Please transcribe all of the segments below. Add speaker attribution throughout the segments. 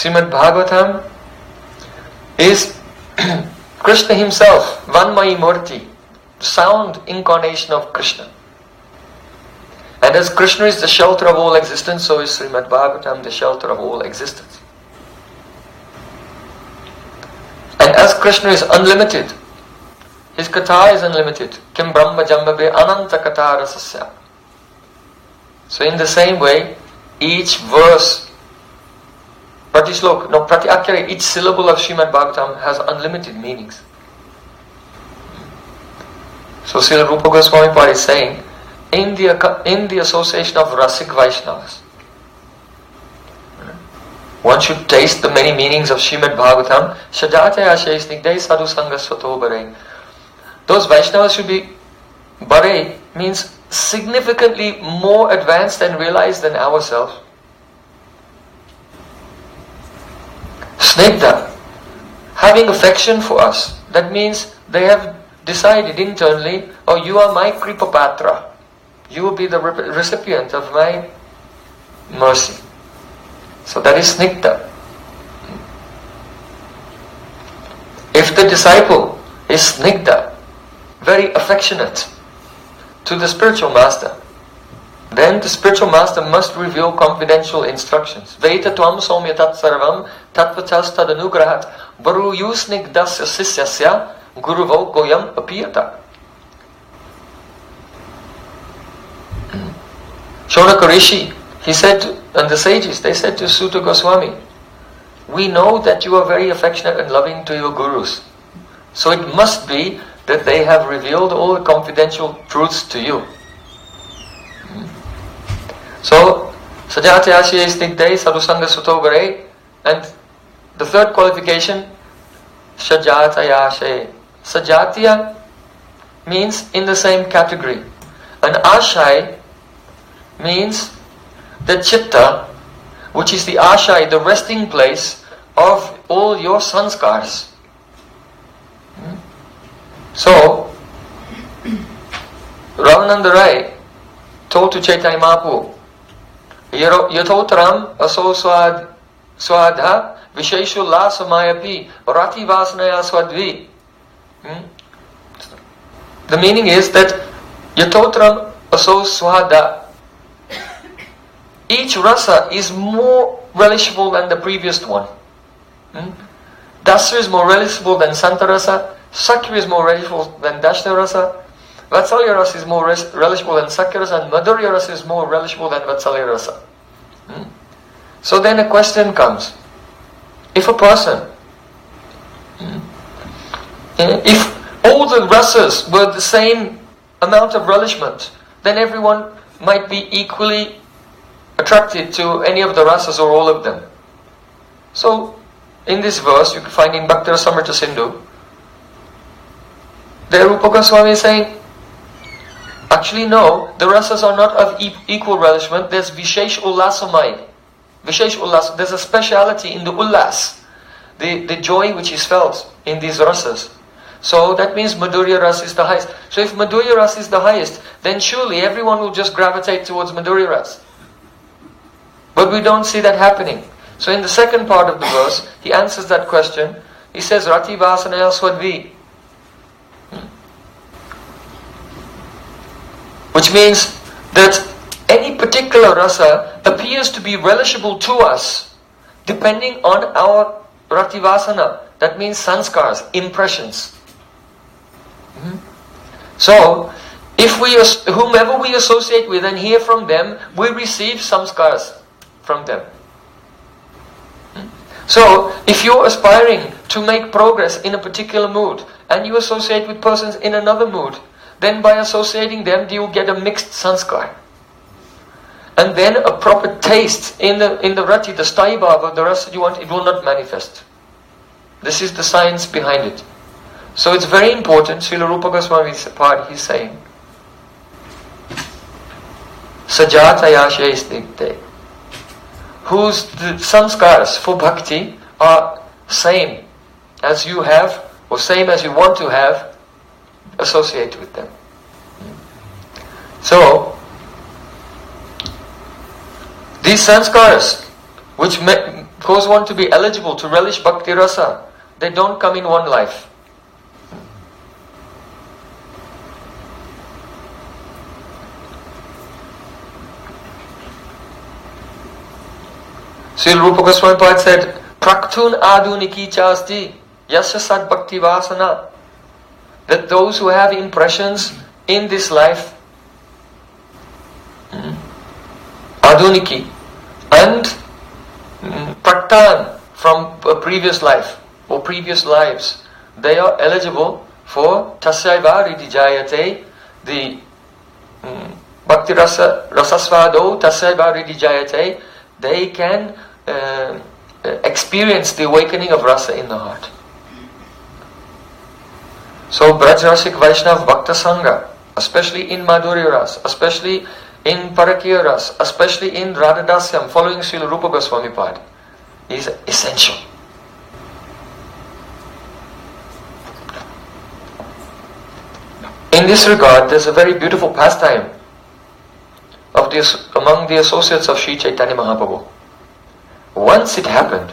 Speaker 1: Srimad Bhagavatam is Krishna himself, Vanmayi Murti, sound incarnation of Krishna. And as Krishna is the shelter of all existence, so is Srimad Bhagavatam the shelter of all existence. And as Krishna is unlimited, his katha is unlimited. Kim Brahma Jambabe Ananta Katha Rasasya. So in the same way, each verse, Prati Akyara, each syllable of Srimad Bhagavatam has unlimited meanings. So Srila Rupa Goswami Pad is saying, in the association of Rasik Vaishnavas, one should taste the many meanings of Srimad Bhagavatam. Shajataya Shesnikdei Sadhu Sangha Svato Bare. Those Vaishnavas should be, Bare means significantly more advanced and realized than ourselves. Snigdha, having affection for us. That means they have decided internally, oh, you are my Kripa Patra. You will be the recipient of my mercy. So that is Snigdha. If the disciple is Snigdha, very affectionate to the spiritual master, then the spiritual master must reveal confidential instructions. Veta tvam somya tat sarvam tatvachas tadanugrahat varu yusnigdasya sisyasya guruvo goyam apiyata. Shonaka Rishi, he said, and the sages, they said to Suta Goswami, we know that you are very affectionate and loving to your gurus. So it must be that they have revealed all the confidential truths to you. So, Sajatayasya Snigdai Sadhusanga Sutogare, and the third qualification, Sajatayasya. Sajatya means in the same category. And Ashai means the chitta, which is the ashai, the resting place of all your sanskars. So, Ramananda Rai told to Chaitanya Mahaprabhu, Yatotram aso swadha visheshu la samayapi rati vasanaya swadvi. The meaning is that Yatotram aso swadha, each rasa is more relishable than the previous one. Dasa is more relishable than Santa rasa. Sakya is more relishable than Dashna rasa. Vatsalya rasa is more relishable than Sakya rasa, and Madhurya rasa is more relishable than Vatsalya rasa. So then a question comes: if a person, if all the rasas were the same amount of relishment, then everyone might be equally attracted to any of the rasas or all of them. So, in this verse, you can find in Bhakti Rasamrita Sindhu, there Rupa Goswami is saying, actually no, the rasas are not of equal relishment. There's Vishesh Ullasamai. Vishesh Ullas, there's a speciality in the Ullas, the joy which is felt in these rasas. So that means Madhurya Ras is the highest. So if Madhurya Ras is the highest, then surely everyone will just gravitate towards Madhurya Ras. But we don't see that happening. So in the second part of the verse, he answers that question. He says, Rati Vasanaya Swadvi. Which means that any particular rasa appears to be relishable to us depending on our Rati Vasana. That means sanskars, impressions. So, whomever we associate with and hear from them, we receive samskars from them. So, if you're aspiring to make progress in a particular mood and you associate with persons in another mood, then by associating them, you get a mixed sanskar. And then a proper taste in the rati, the sthayi bhava of the rasa you want, it will not manifest. This is the science behind it. So it's very important, Srila Rupa Goswami's part, he's saying, Sajataya Shesnikte, whose samskars for bhakti are same as you have, or same as you want to have, associate with them. So, these sanskars, which those want to be eligible to relish bhakti rasa, they don't come in one life. Srila Rupa Goswami Pad said, Praktun aduniki chasti yasya sad bhakti vasana. That those who have impressions in this life, aduniki, and praktan from a previous life or previous lives, they are eligible for tasyaiva ridijayate, the bhakti rasa rasasvado tasyaiva ridijayate. They can experience the awakening of rasa in the heart. So Brajrasik Vaishnav Bhakta Sangha, especially in Madhurya Ras, especially in Parakiya Ras, especially in Radhadasyam, following Srila Rupa Goswami Pad, is essential. In this regard, there's a very beautiful pastime of this among the associates of Sri Chaitanya Mahaprabhu. Once it happened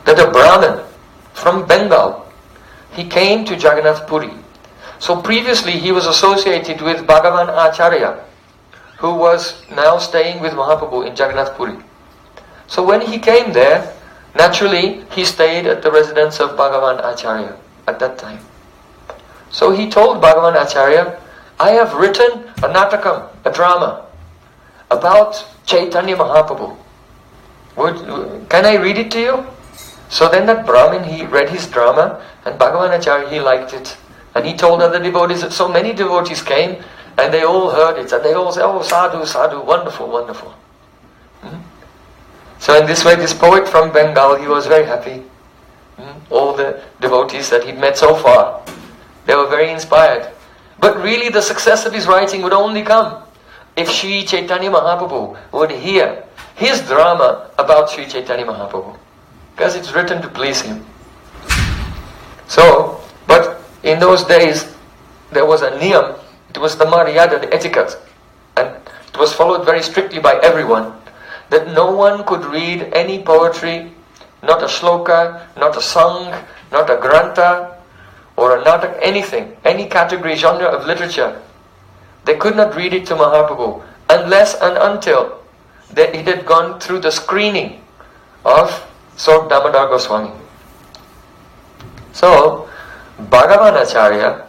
Speaker 1: that a Brahmin from Bengal, he came to Jagannath Puri. So previously he was associated with Bhagavan Acharya, who was now staying with Mahaprabhu in Jagannath Puri. So when he came there, naturally he stayed at the residence of Bhagavan Acharya at that time. So he told Bhagavan Acharya, I have written a natakam, a drama, about Chaitanya Mahaprabhu. Can I read it to you? So then that Brahmin, he read his drama, and Bhagavan Acharya, he liked it. And he told other devotees, that so many devotees came, and they all heard it, and they all said, oh, sadhu, sadhu, wonderful, wonderful. So in this way, this poet from Bengal, he was very happy. All the devotees that he'd met so far, they were very inspired. But really the success of his writing would only come if Sri Chaitanya Mahaprabhu would hear his drama about Sri Chaitanya Mahaprabhu. Because it's written to please him. So, but in those days, there was a niyam, it was the maryada, the etiquette, and it was followed very strictly by everyone, that no one could read any poetry, not a shloka, not a song, not a granta, or a natak, anything, any category, genre of literature. They could not read it to Mahaprabhu unless and until it had gone through the screening of Swarup Damodar Goswami. So, Bhagavan Acharya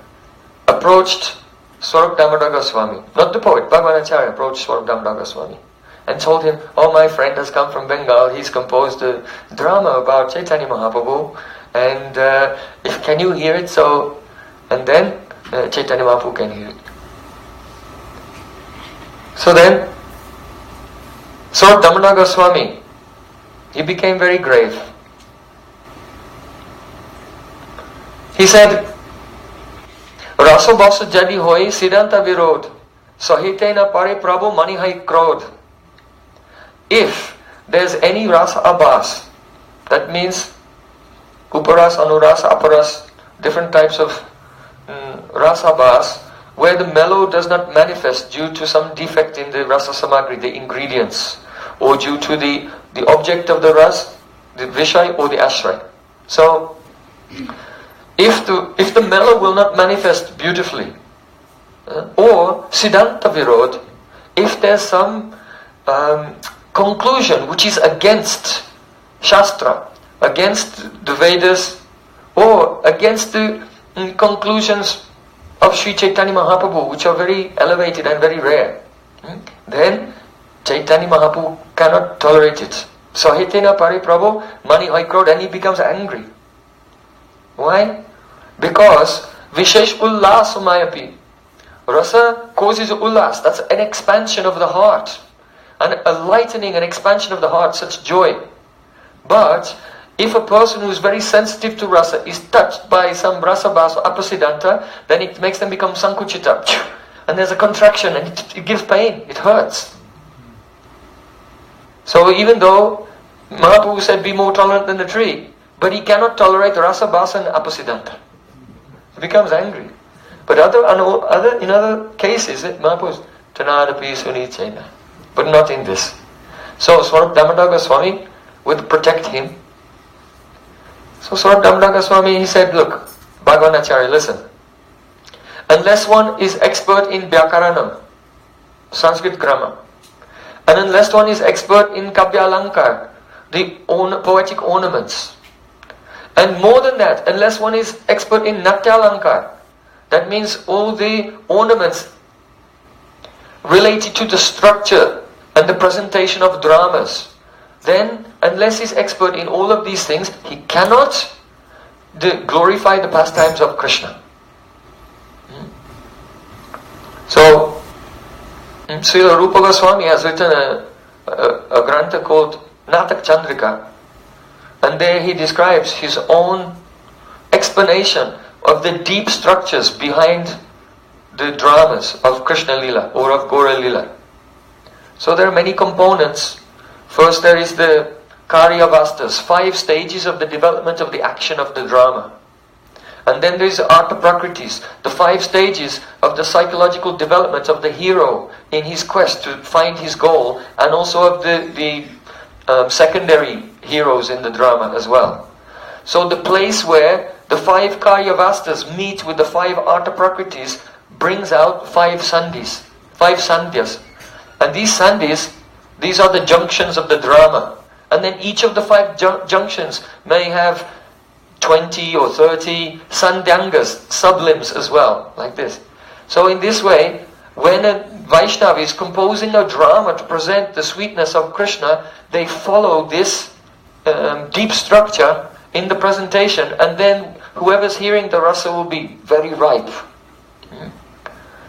Speaker 1: approached Swarup Damodar Goswami, not the poet, Bhagavan Acharya approached Swarup Damodar Goswami and told him, oh, my friend has come from Bengal, he's composed a drama about Chaitanya Mahaprabhu, and can you hear it? So, and then Chaitanya Mahaprabhu can hear it. So then, Swarup Damodar Goswami, he became very grave. He said, Rasa basa jadi hoi siddhanta virod, sahite na pare prabhu mani hai krodh. If there's any rasa abhas, that means uparas, anuras, aparas, different types of rasa abhas, where the mellow does not manifest due to some defect in the rasa samagri, the ingredients, or due to the object of the ras, the vishay or the ashray. So, if the mellow will not manifest beautifully, or siddhanta virod, if there's some conclusion which is against Shastra, against the Vedas, or against the conclusions of Sri Chaitanya Mahaprabhu, which are very elevated and very rare, then Chaitanya Mahaprabhu cannot tolerate it. Sahitena pari prabhu mani haikrod, and he becomes angry. Why? Because vishesh ullas mayapi. Rasa causes ullas, that's an expansion of the heart, and a lightening and expansion of the heart, such joy. But if a person who is very sensitive to rasa is touched by some rasa basa apasiddhanta, then it makes them become sankuchita, and there's a contraction, and it gives pain, it hurts. So even though Mahaprabhu said be more tolerant than the tree, but he cannot tolerate rasa basa and apasiddhanta. He becomes angry. But in other cases, Mahaprabhu tanadapi sunichena, but not in this. So Swarup Damodar Goswami would protect him. So Swarup Damodar Goswami, he said, look, Bhagavanacharya, listen. Unless one is expert in Vyakaranam, Sanskrit grammar, and unless one is expert in Kavya Alankar, the poetic ornaments, and more than that, unless one is expert in Natya Alankar, that means all the ornaments related to the structure and the presentation of dramas, then unless he's expert in all of these things, he cannot glorify the pastimes of Krishna. So, Srila Rupa Goswami has written a grantha called Natak Chandrika, and there he describes his own explanation of the deep structures behind the dramas of Krishna Lila or of Gaura Lila. So there are many components. First there is the Karyavastas, 5 stages of the development of the action of the drama. And then there is the Artha Prakritis, the 5 stages of the psychological development of the hero in his quest to find his goal, and also of the secondary heroes in the drama as well. So the place where the 5 Karyavastas meet with the 5 Artha Prakritis brings out 5 sandhis, 5 sandhyas. And these sandhis, these are the junctions of the drama. And then each of the 5 junctions may have 20 or 30 sandhyangas, sublims as well, like this. So in this way, when a Vaishnava is composing a drama to present the sweetness of Krishna, they follow this deep structure in the presentation, and then whoever's hearing the rasa will be very ripe.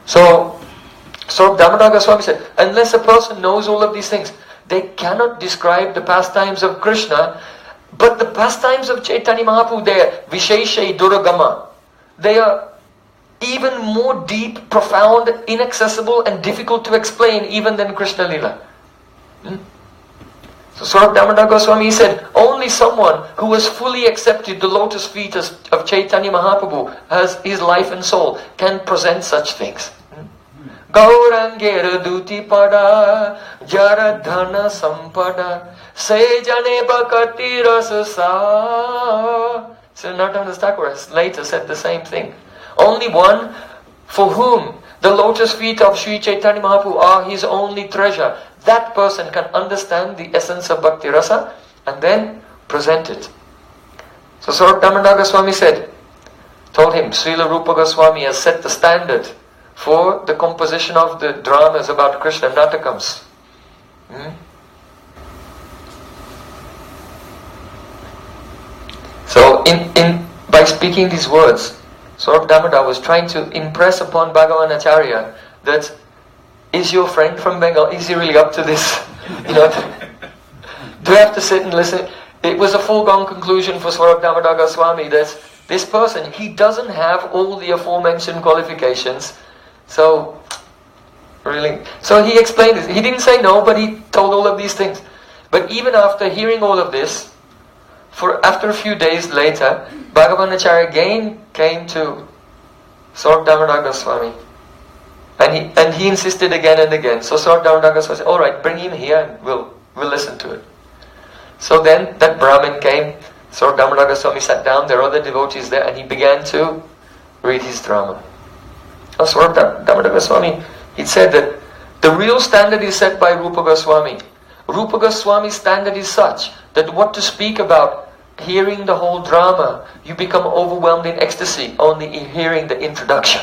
Speaker 1: So Damodar Goswami said, unless a person knows all of these things, they cannot describe the pastimes of Krishna. But the pastimes of Chaitanya Mahaprabhu, they are Vishesha Duragama. They are even more deep, profound, inaccessible and difficult to explain even than Krishna Lila. So Swarup Damodar Goswami said, only someone who has fully accepted the lotus feet of Chaitanya Mahaprabhu as his life and soul can present such things. Gaurangera duti pada jara dhana sampada se jane bhakati rasa sa. So Narottam Thakur has later said the same thing. Only one for whom the lotus feet of Sri Chaitanya Mahaprabhu are his only treasure, that person can understand the essence of Bhakti Rasa and then present it. So Swarup Damodar Goswami told him, Srila Rupa Goswami has set the standard for the composition of the dramas about Krishna, Natakams. So by speaking these words, Swarup Damodar was trying to impress upon Bhagavan Acharya that, is your friend from Bengal, is he really up to this? Do you have to sit and listen? It was a foregone conclusion for Swarup Damodar Goswami that this person, he doesn't have all the aforementioned qualifications. So he explained this. He didn't say no, but he told all of these things. But even after hearing all of this, after a few days later, Bhagavan Acharya again came to Swarup Damodar Goswami. And he insisted again and again. So Swarup Damodar Goswami said, alright, bring him here and we'll listen to it. So then that Brahmin came, Swarup Damodar Goswami sat down, there are other devotees there, and he began to read his drama. Now Swarup Damodar Goswami, he said that the real standard is set by Rupa Goswami. Rupa Goswami's standard is such that what to speak about, hearing the whole drama, you become overwhelmed in ecstasy only in hearing the introduction.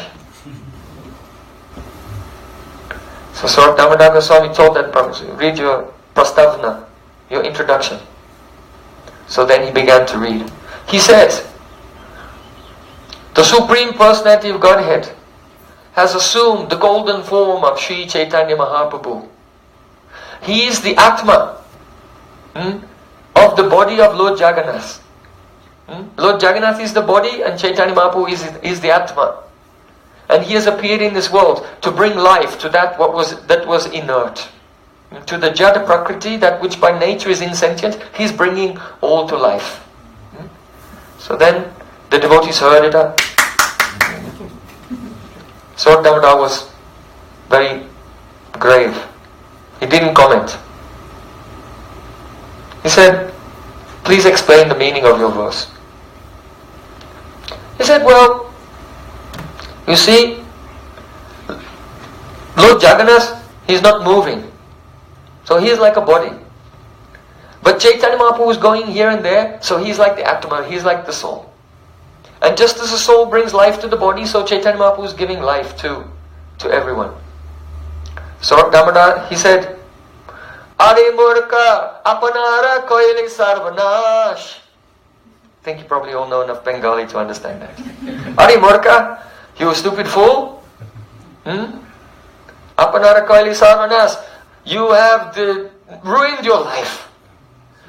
Speaker 1: So Swarup Damodar Goswami told that Prabhu, read your prastavna, your introduction. So then he began to read. He says, the Supreme Personality of Godhead has assumed the golden form of Sri Chaitanya Mahaprabhu. He is the Atma of the body of Lord Jagannath. Lord Jagannath is the body and Chaitanya Mahaprabhu is the Atma. And he has appeared in this world to bring life to that was inert. To the Jada Prakriti, that which by nature is insentient, he's bringing all to life. So then the devotees heard it up. Swarup Damodar was very grave. He didn't comment. He said, Please explain the meaning of your verse. He said, well, you see, Lord Jagannath, he is not moving. So he is like a body. But Chaitanya Mahaprabhu is going here and there, so he is like the Atma, he is like the soul. And just as the soul brings life to the body, so Chaitanya Mahaprabhu is giving life to everyone. So Damodar, he said, Are Murka Apanara Koili Sarvanash. I think you probably all know enough Bengali to understand that. Are Murka, you stupid fool? Apanara Koili Sarvanash. You have ruined your life.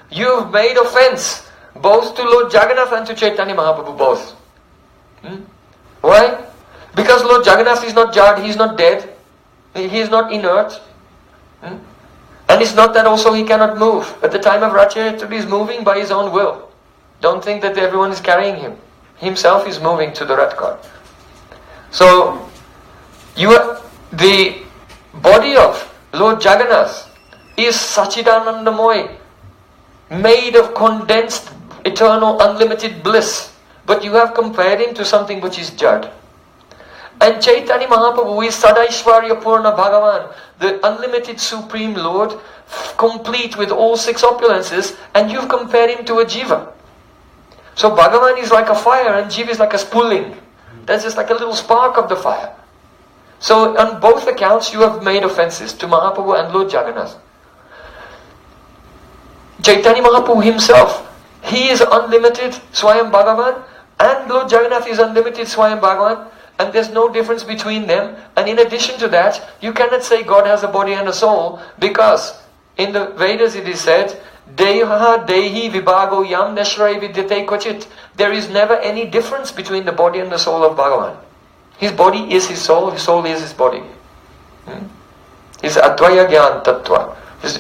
Speaker 1: You've made offense both to Lord Jagannath and to Chaitanya Mahaprabhu, both. Why? Because Lord Jagannath is not jarred, he is not dead, he is not inert. And it's not that also he cannot move. At the time of Ratchayatra, he is moving by his own will. Don't think that everyone is carrying him. Himself is moving to the Rat car. So, the body of Lord Jagannath is Sachidanandamoy, made of condensed, eternal, unlimited bliss. But you have compared him to something which is Jad. And Chaitanya Mahaprabhu is Sadaishwarya Purna Bhagavan, the unlimited Supreme Lord, complete with all six opulences, and you've compared him to a Jiva. So Bhagavan is like a fire and Jiva is like a spuling. That's just like a little spark of the fire. So on both accounts you have made offenses to Mahaprabhu and Lord Jagannath. Chaitanya Mahaprabhu himself, he is unlimited Swayam Bhagavan, and Lord Jagannath is unlimited Swayam Bhagavan, and there's no difference between them. And in addition to that, you cannot say God has a body and a soul, because in the Vedas it is said, Deha Dehi Vibhago Yam Neshrai Vidyate Kochit. There is never any difference between the body and the soul of Bhagavan. His body is his soul is his body. His Advaya Gyan Tattva. His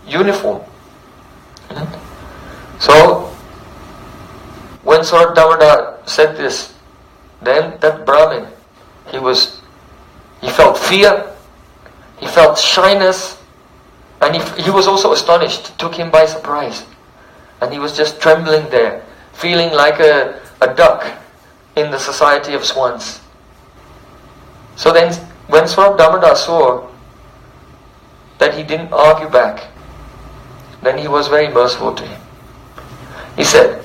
Speaker 1: uniform. So, when Swarup Damodar said this, then that Brahmin, he felt fear, he felt shyness, and he was also astonished. It took him by surprise. And he was just trembling there, feeling like a duck in the society of swans. So then, when Swarup Damodar saw that he didn't argue back, then he was very merciful to him. He said,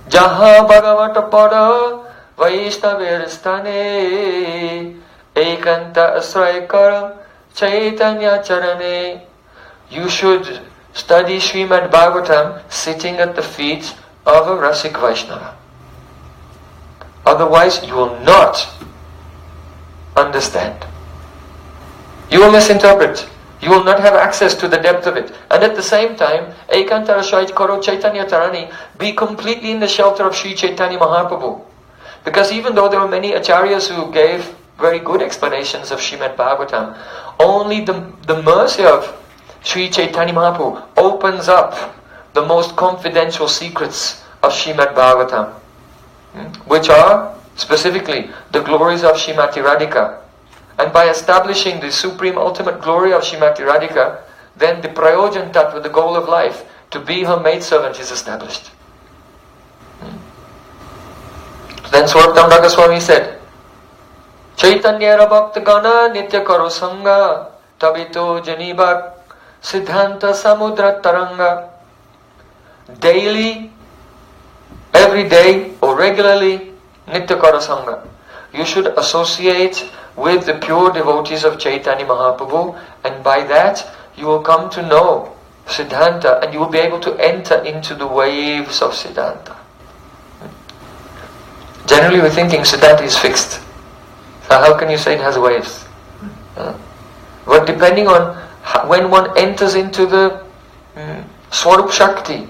Speaker 1: Jaha Bhagavata Pada Vaishnaver Sthane Ekanta Asrayakaram Chaitanya Charane. You should study Srimad Bhagavatam sitting at the feet of a Rasik Vaishnava. Otherwise you will not understand. You will misinterpret. You will not have access to the depth of it. And at the same time, Ekanta Asrayit Karo Chaitanya Tarani, be completely in the shelter of Sri Chaitanya Mahaprabhu. Because even though there were many acharyas who gave very good explanations of Srimad Bhagavatam, only the mercy of Sri Chaitanya Mahaprabhu opens up the most confidential secrets of Srimad Bhagavatam, which are specifically the glories of Srimati Radhika. And by establishing the supreme ultimate glory of Srimati Radhika, then the Prayojan Tattva, the goal of life, to be her maidservant, is established. Then Swarup Damodar Goswami said, Chaitanya Bhakta Gana Nitya Karo Sangha Tabito Janibak Siddhanta Samudra Taranga. Daily, every day or regularly, Nitya Karo Sangha. You should associate with the pure devotees of Chaitanya Mahaprabhu, and by that you will come to know Siddhanta, and you will be able to enter into the waves of Siddhanta. Generally we're thinking Siddhanta is fixed. So how can you say it has waves? But depending on when one enters into the Swarup Shakti,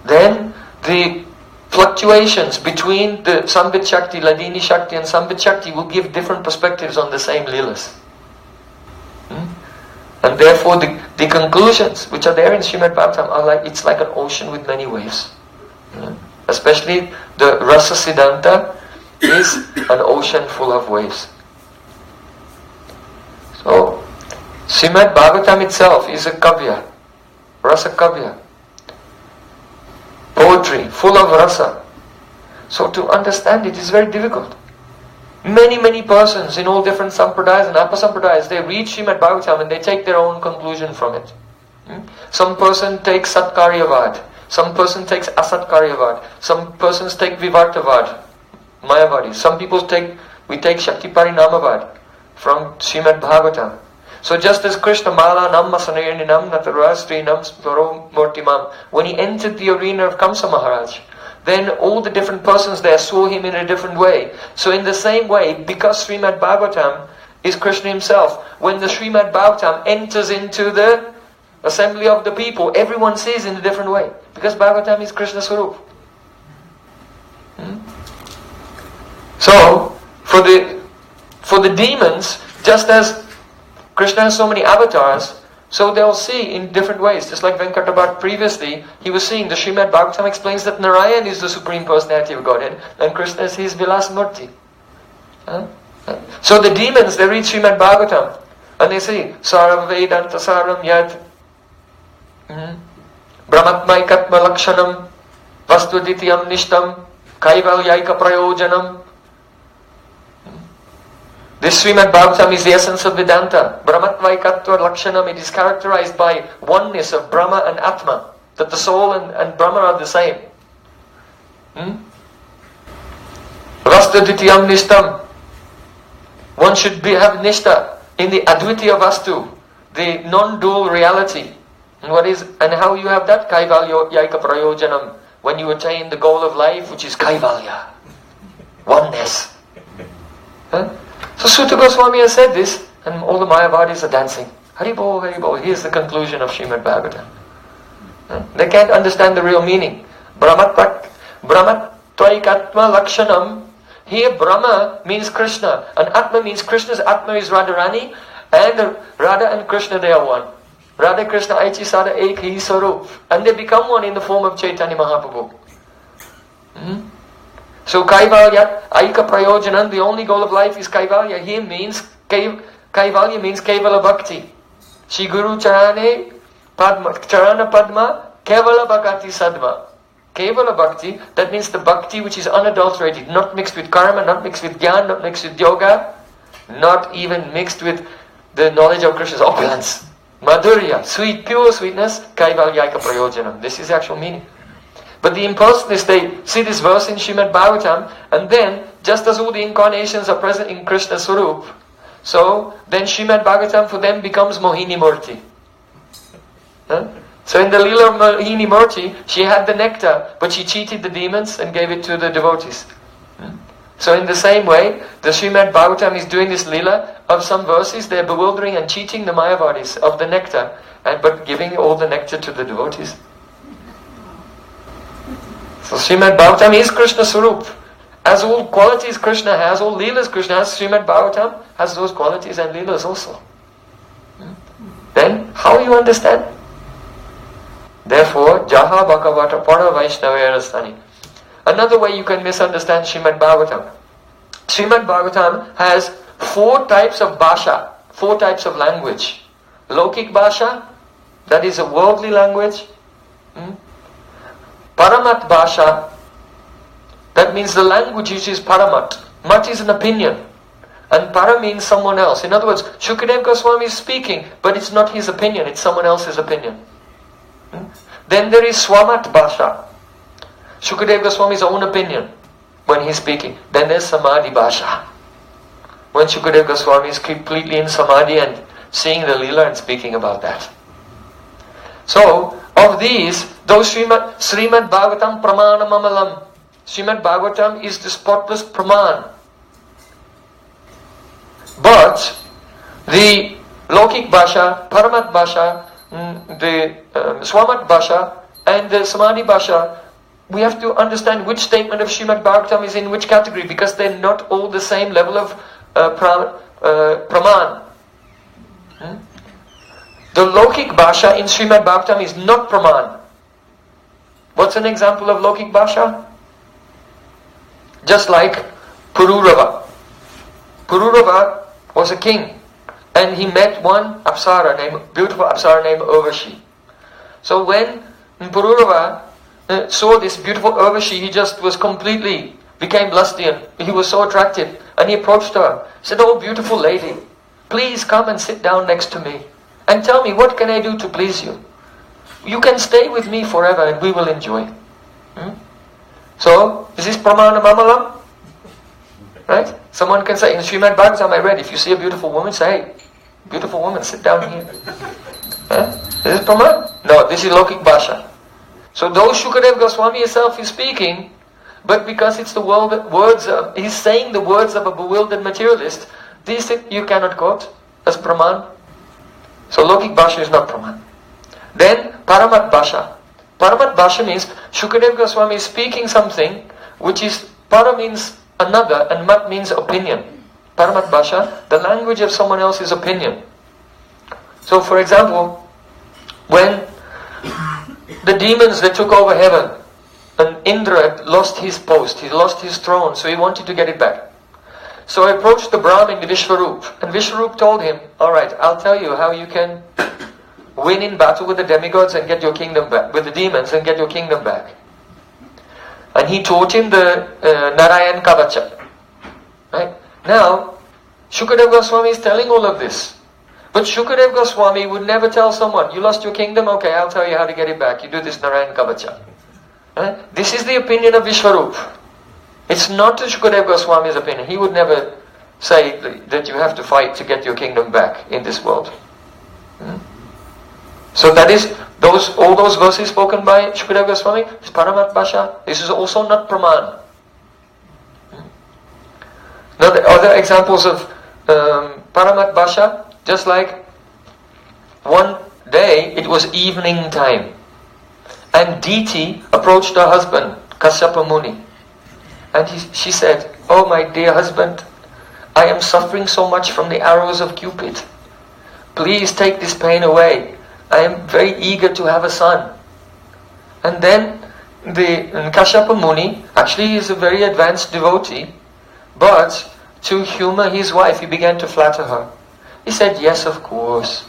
Speaker 1: then the fluctuations between the Sambit Shakti, Ladini Shakti and Sambit Shakti will give different perspectives on the same Leelas. And therefore the conclusions which are there in Srimad Bhagavatam are it's like an ocean with many waves. Especially the Rasa Siddhanta is an ocean full of waves. So, Srimad Bhagavatam itself is a kavya, Rasa kavya. poetry, full of rasa. So to understand it is very difficult. Many persons in all different sampradayas and apasampradayas, they read Srimad Bhagavatam and they take their own conclusion from it. Some person takes Satkaryavad, some person takes Asatkaryavad, some persons take Vivartavad, Mayavadi. Some people we take Shakti Parinamavad from Srimad Bhagavatam. So just as Krishna Mala Nam Masanayarninam Natarastrinam Svaro Murtimam, when he entered the arena of Kamsa Maharaj, then all the different persons there saw him in a different way. So in the same way, because Srimad Bhagavatam is Krishna himself, when the Srimad Bhagavatam enters into the assembly of the people, everyone sees in a different way. Because Bhagavatam is Krishna Swarup. So, for the demons, just as Krishna has so many avatars, so they'll see in different ways. Just like Venkatabat previously, he was seeing, the Srimad Bhagavatam explains that Narayan is the Supreme Personality of Godhead, and Krishna is his Vilas Murti. So the demons, they read Srimad Bhagavatam, and they say, Saram Vedanta Saram Yad, Brahmatmaikatma Lakshanam, Vastuditiyam Nishtam, Kaivalyaika Prayojanam. This Srimad Bhagavatam is the essence of Vedanta. Brahmatvaikatva Lakshanam, it is characterized by oneness of Brahma and Atma, that the soul and Brahma are the same. Vastuditiyam Nishtam. One should have Nishta in the Advitiya Vastu, the non-dual reality. And how you have that? Kaivalyaika Prayojanam. When you attain the goal of life, which is Kaivalya. Oneness. So Sutta Goswami has said this, and all the Mayavadis are dancing. Haribol, Haribol. Here's the conclusion of Srimad Bhagavatam. They can't understand the real meaning. Brahmatvaikatma Lakshanam. Here Brahma means Krishna, and Atma means Krishna's Atma is Radharani, and Radha and Krishna, they are one. Radha Krishna Aichi Sada Ek Hi Sarup. And they become one in the form of Chaitanya Mahaprabhu. So Kaivalya, Aika Prayojanan, the only goal of life is Kaivalya. Here means, Kaivalya means Kevala Bhakti. Shri Guru Charana Padma, Kevala Bhakti Sadma. Kevala Bhakti, that means the Bhakti which is unadulterated, not mixed with karma, not mixed with jnana, not mixed with yoga, not even mixed with the knowledge of Krishna's opulence. Madhurya, sweet, pure sweetness, Kaivalyaika Prayojanam. This is the actual meaning. But the impersonalists, they see this verse in Srimad Bhagavatam, and then, just as all the incarnations are present in Krishna Swarup, so then Srimad Bhagavatam for them becomes Mohini Murti. So in the Leela of Mohini Murti, she had the nectar, but she cheated the demons and gave it to the devotees. So in the same way, the Srimad Bhagavatam is doing this Leela of some verses, they're bewildering and cheating the Mayavadis of the nectar, but giving all the nectar to the devotees. So Srimad Bhagavatam is Krishna Swarup. As all qualities Krishna has, all Leelas Krishna has, Srimad Bhagavatam has those qualities and Leelas also. Then, how you understand? Therefore, Jaha Bhakavata Pada Vaishnavayarastani. Another way you can misunderstand Srimad Bhagavatam. Srimad Bhagavatam has 4 types of bhasha, 4 types of language. Lokik bhasha, that is a worldly language. Paramat Bhasha, that means the language which is Paramat. Mat is an opinion, and Para means someone else. In other words, Shukadeva Goswami is speaking, but it's not his opinion, it's someone else's opinion. Then there is Swamat Bhasha, Shukadeva Goswami's own opinion when he's speaking. Then there's Samadhi Bhasha, when Shukadeva Goswami is completely in Samadhi and seeing the Leela and speaking about that. So, of these, those Srimad Bhagavatam Pramana Mamalam. Srimad Bhagavatam is the spotless Praman. But the Lokik Bhasha, Paramat Bhasha, the Swamat Bhasha and the Samadhi Bhasha, we have to understand which statement of Srimad Bhagavatam is in which category, because they're not all the same level of Praman. The Lokik Bhasha in Srimad Bhagavatam is not Praman. What's an example of Lokik Bhasha? Just like Pururava. Pururava was a king, and he met one beautiful Apsara named Urvashi. So when Pururava saw this beautiful Urvashi, he just was completely, became lusty and he was so attracted. And he approached her, said, "Oh beautiful lady, please come and sit down next to me and tell me what can I do to please you. You can stay with me forever and we will enjoy." So, is this Pramana Mamalam? Right? Someone can say, in Srimad Bhagavatam I read, if you see a beautiful woman, say, "Hey, beautiful woman, sit down here." Is this Praman? No, this is Lokik Bhasha. So though Shukadev Goswami himself is speaking, but because it's the words of, he's saying the words of a bewildered materialist, these you cannot quote as Praman. So Lokik Bhasha is not Praman. Then Paramat Bhasha. Paramat Bhasha means Shukadev Goswami is speaking something which is, Para means another and Mat means opinion. Paramat Bhasha, the language of someone else's opinion. So for example, when the demons that took over heaven, and Indra lost his post, he lost his throne, so he wanted to get it back. So he approached the Brahmin, Vishwarup, and Vishwarup told him, "Alright, I'll tell you how you can win in battle with the demigods and get your kingdom back, with the demons and get your kingdom back." And he taught him the Narayan Kavacha. Right? Now, Shukadev Goswami is telling all of this. But Shukadev Goswami would never tell someone, "You lost your kingdom? Okay, I'll tell you how to get it back. You do this Narayan Kavacha." Right? This is the opinion of Vishwarup. It's not Shukadev Goswami's opinion. He would never say that you have to fight to get your kingdom back in this world. So that is, all those verses spoken by Shukadev Goswami is Paramat Bhasha. This is also not Praman. Now the other examples of Paramat Bhasha, just like one day it was evening time and Diti approached her husband, Kasyapa Muni, and she said, "Oh my dear husband, I am suffering so much from the arrows of Cupid. Please take this pain away. I am very eager to have a son." And then the Kasyapa Muni, actually he is a very advanced devotee, but to humor his wife he began to flatter her. He said, "Yes, of course.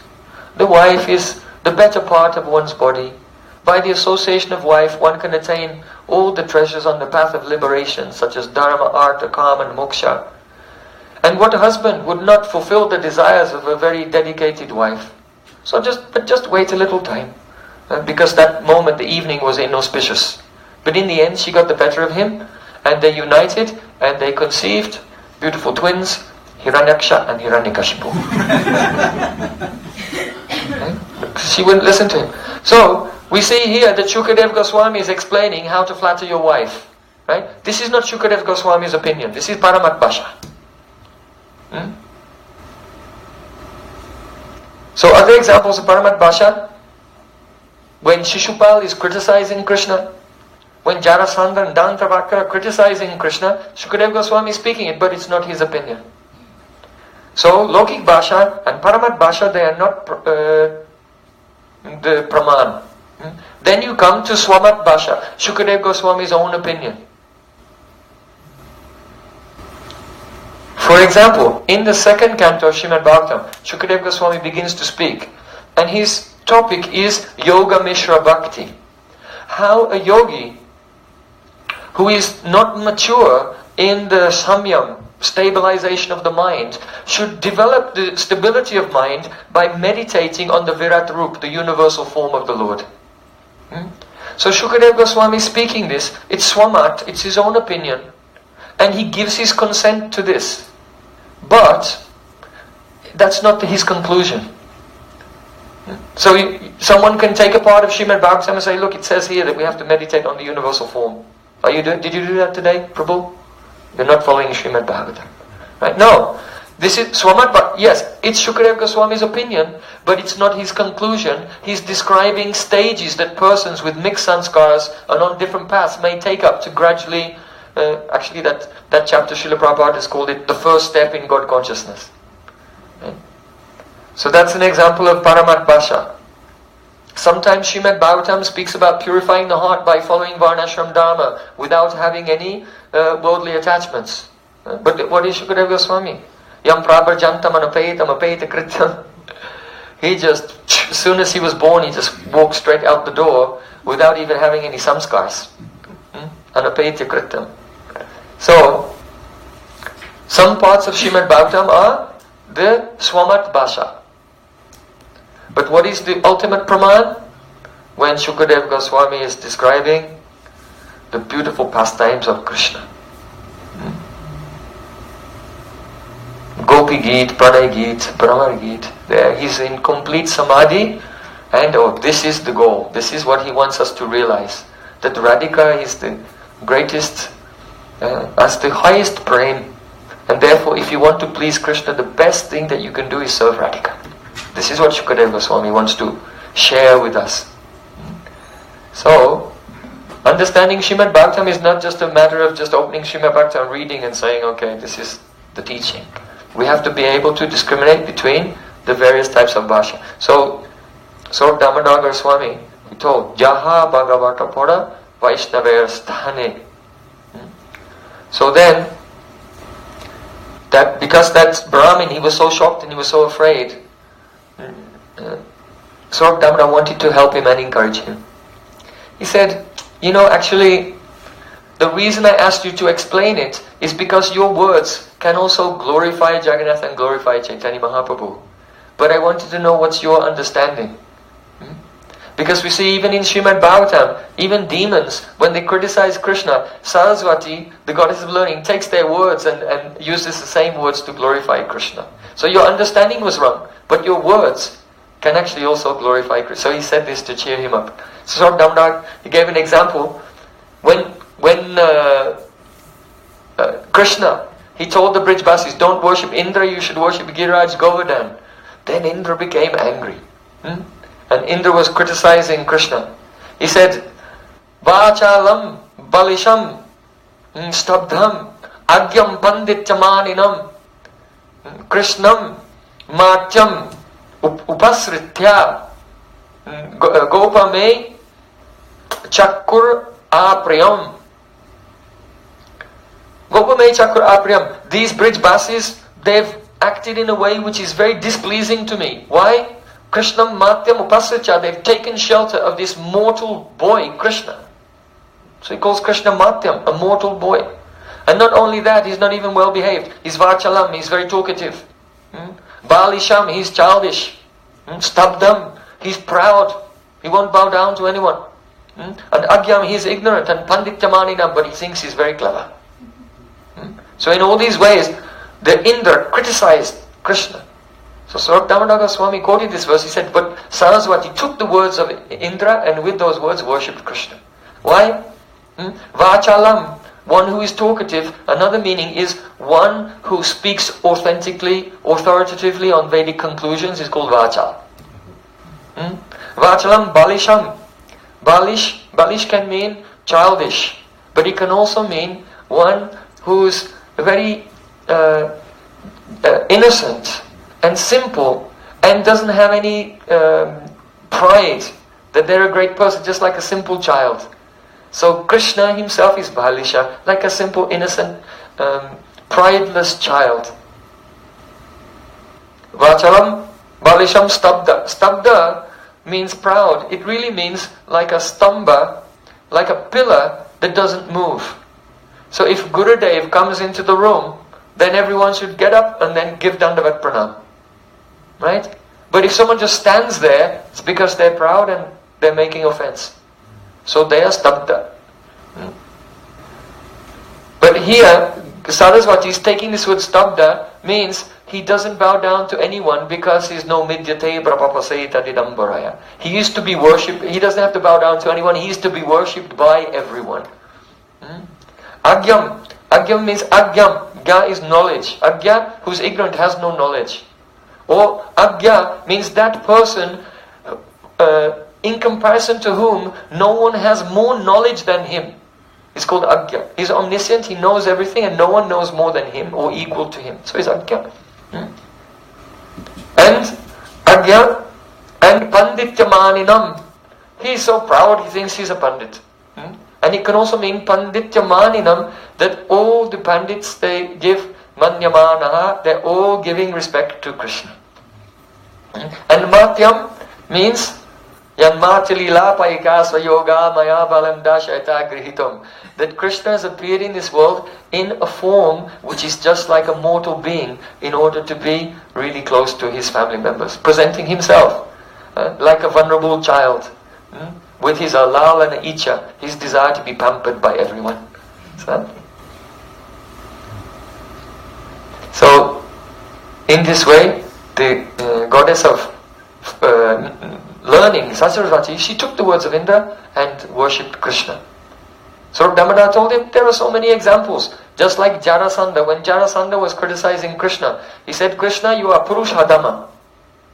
Speaker 1: The wife is the better part of one's body. By the association of wife one can attain all the treasures on the path of liberation, such as dharma, artha, kama and moksha. And what husband would not fulfill the desires of a very dedicated wife? So just wait a little time." Because that moment, the evening, was inauspicious. But in the end she got the better of him and they united and they conceived beautiful twins, Hiranyaksha and Hiranyakashipu. She wouldn't listen to him. So we see here that Shukadev Goswami is explaining how to flatter your wife. Right? This is not Shukadev Goswami's opinion. This is Paramat Bhasha. So other examples of Paramat Bhasha, when Shishupal is criticizing Krishna, when Jarasandha and Dantavakra are criticizing Krishna, Shukadev Goswami is speaking it, but it's not his opinion. So Lokik Bhasha and Paramat Bhasha, they are not the Praman. Then you come to Swamat Bhasha, Shukadev Goswami's own opinion. For example, in the second canto of Srimad Bhagavatam, Shukadev Goswami begins to speak, and his topic is Yoga Mishra Bhakti. How a yogi who is not mature in the samyam, stabilization of the mind, should develop the stability of mind by meditating on the Virat Rup, the universal form of the Lord. So Shukadev Goswami is speaking this, it's Swamat, it's his own opinion, and he gives his consent to this. But that's not his conclusion. So someone can take a part of Srimad Bhagavatam and say, "Look, it says here that we have to meditate on the universal form." Did you do that today, Prabhu? You're not following Srimad Bhagavatam. Right? No. This is Swamat, but yes, it's Shukadev Goswami's opinion, but it's not his conclusion. He's describing stages that persons with mixed sanskars and on different paths may take up to gradually, actually that chapter Srila Prabhupada has called it the first step in God consciousness. Right? So that's an example of Paramat Bhasha. Sometimes Srimad Bhagavatam speaks about purifying the heart by following Varnashram Dharma without having any worldly attachments. But what is Shukadev Goswami? Yam prabarjantam anapaitam apaita krityam. He just, as soon as he was born, he just walked straight out the door without even having any samskars. Anapetya kritam. So, some parts of Srimad Bhagavatam are the Swamat Bhasha. But what is the ultimate Praman? When Shukadev Goswami is describing the beautiful pastimes of Krishna. Gopi Geet, Pranay Geet, Brahmar Geet. There he's in complete samadhi, and this is the goal. This is what he wants us to realize. That Radhika is the greatest, as the highest prem. And therefore, if you want to please Krishna, the best thing that you can do is serve Radhika. This is what Shukadev Goswami wants to share with us. So, understanding Srimad Bhagavatam is not just a matter of just opening Srimad Bhagavatam, reading and saying, okay, this is the teaching. We have to be able to discriminate between the various types of bhasha. So Damodar Goswami, he told, Jaha Bhagavata Pada Vaishnaver Sthane. So then, that because that Brahmin, he was so shocked and he was so afraid, Swarup Damodar wanted to help him and encourage him. He said, actually, the reason I asked you to explain it is because your words can also glorify Jagannath and glorify Chaitanya Mahaprabhu. But I wanted to know what's your understanding. Because we see even in Srimad Bhagavatam, even demons, when they criticize Krishna, Saraswati, the goddess of learning, takes their words and uses the same words to glorify Krishna. So your understanding was wrong, but your words can actually also glorify Krishna. So he said this to cheer him up. So Swarup Damodar, he gave an example. When Krishna, he told the Brijbasis, don't worship Indra, you should worship Giriraj Govardhan. Then Indra became angry. And Indra was criticizing Krishna. He said, Vachalam balisham stabdham agyam panditamaninam Krishnam matyam upasritya gopame chakur apriyam. Gopame chakur apriyam. These Brijbasis, they've acted in a way which is very displeasing to me. Why? Krishnam Matyam Upasricha, they've taken shelter of this mortal boy, Krishna. So he calls Krishna Matyam, a mortal boy. And not only that, he's not even well behaved. He's Vachalam, he's very talkative. Balisham, he's childish. Stabdam, he's proud. He won't bow down to anyone. And Agyam, he's ignorant. And Pandityamanina, but he thinks he's very clever. So in all these ways, the Indra criticized Krishna. So Swarup Damodar Goswami quoted this verse. He said, but Saraswati took the words of Indra and with those words worshipped Krishna. Why? Vachalam, one who is talkative. Another meaning is one who speaks authentically, authoritatively on Vedic conclusions is called Vachal. Vachalam Balisham. Balish can mean childish, but it can also mean one who's very innocent and simple and doesn't have any pride that they're a great person, just like a simple child. So Krishna himself is Balisha, like a simple, innocent, prideless child. Vachalam Balisham Stabda. Stabda means proud. It really means like a stamba, like a pillar that doesn't move. So if Gurudev comes into the room, then everyone should get up and then give Dandavat Pranam. Right? But if someone just stands there, it's because they're proud and they're making offense. So they are stabda. But here, Saraswati is taking this word stabda, means he doesn't bow down to anyone because he's no midyate prapapaseta didambaraya. He used to be worshipped, he doesn't have to bow down to anyone, he used to be worshipped by everyone. Agyam. Agyam means agyam. Gya is knowledge. Agya, who's ignorant, has no knowledge. Or agya means that person in comparison to whom no one has more knowledge than him. It's called agya. He's omniscient, he knows everything and no one knows more than him or equal to him. So he's agya. And agya and pandityamaninam. He's so proud he thinks he's a pandit. And it can also mean pandityamaninam, that all the pandits, they give manyamanaha, they're all giving respect to Krishna. And Matyam means Yanmatilila Paikasva Yoga Maya Balam Dashaita Grihitam. That Krishna has appeared in this world in a form which is just like a mortal being in order to be really close to his family members. Presenting himself like a vulnerable child with his alal and icha, his desire to be pampered by everyone. So in this way, the goddess of learning, Saraswati, she took the words of Indra and worshipped Krishna. So Damodar told him, there are so many examples. Just like Jarasandha, when Jarasandha was criticizing Krishna, he said, Krishna, you are Purush Adama.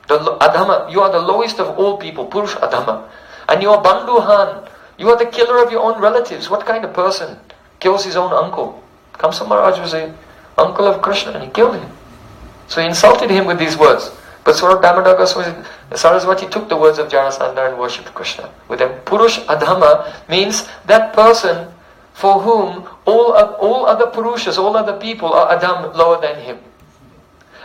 Speaker 1: Adama, you are the lowest of all people, Purush Adama. And you are Bandhuhan, you are the killer of your own relatives. What kind of person kills his own uncle? Kamsa Maharaj was an uncle of Krishna and he killed him. So he insulted him with these words. But Saraswati took the words of Jarasandha and worshipped Krishna with them. Purush Adhama means that person for whom all other Purushas, all other people are Adam, lower than him.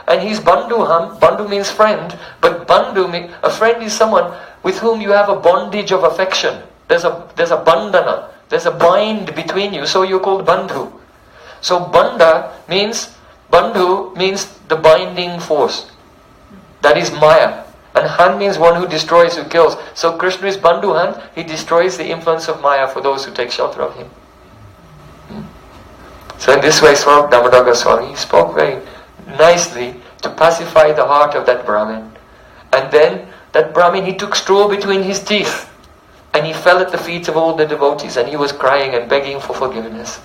Speaker 1: And he's Bandhuham. Bandhu means friend, but Bandhu, a friend is someone with whom you have a bondage of affection. There's a bandhana, there's a bind between you, so you're called Bandhu. So Bandhu means the binding force. That is Maya. And Han means one who destroys, who kills. So Krishna is Bandhuhan, he destroys the influence of Maya for those who take shelter of him. So in this way, Swarup Damodar Goswami spoke very nicely to pacify the heart of that Brahmin. And then that Brahmin, he took straw between his teeth and he fell at the feet of all the devotees and he was crying and begging for forgiveness.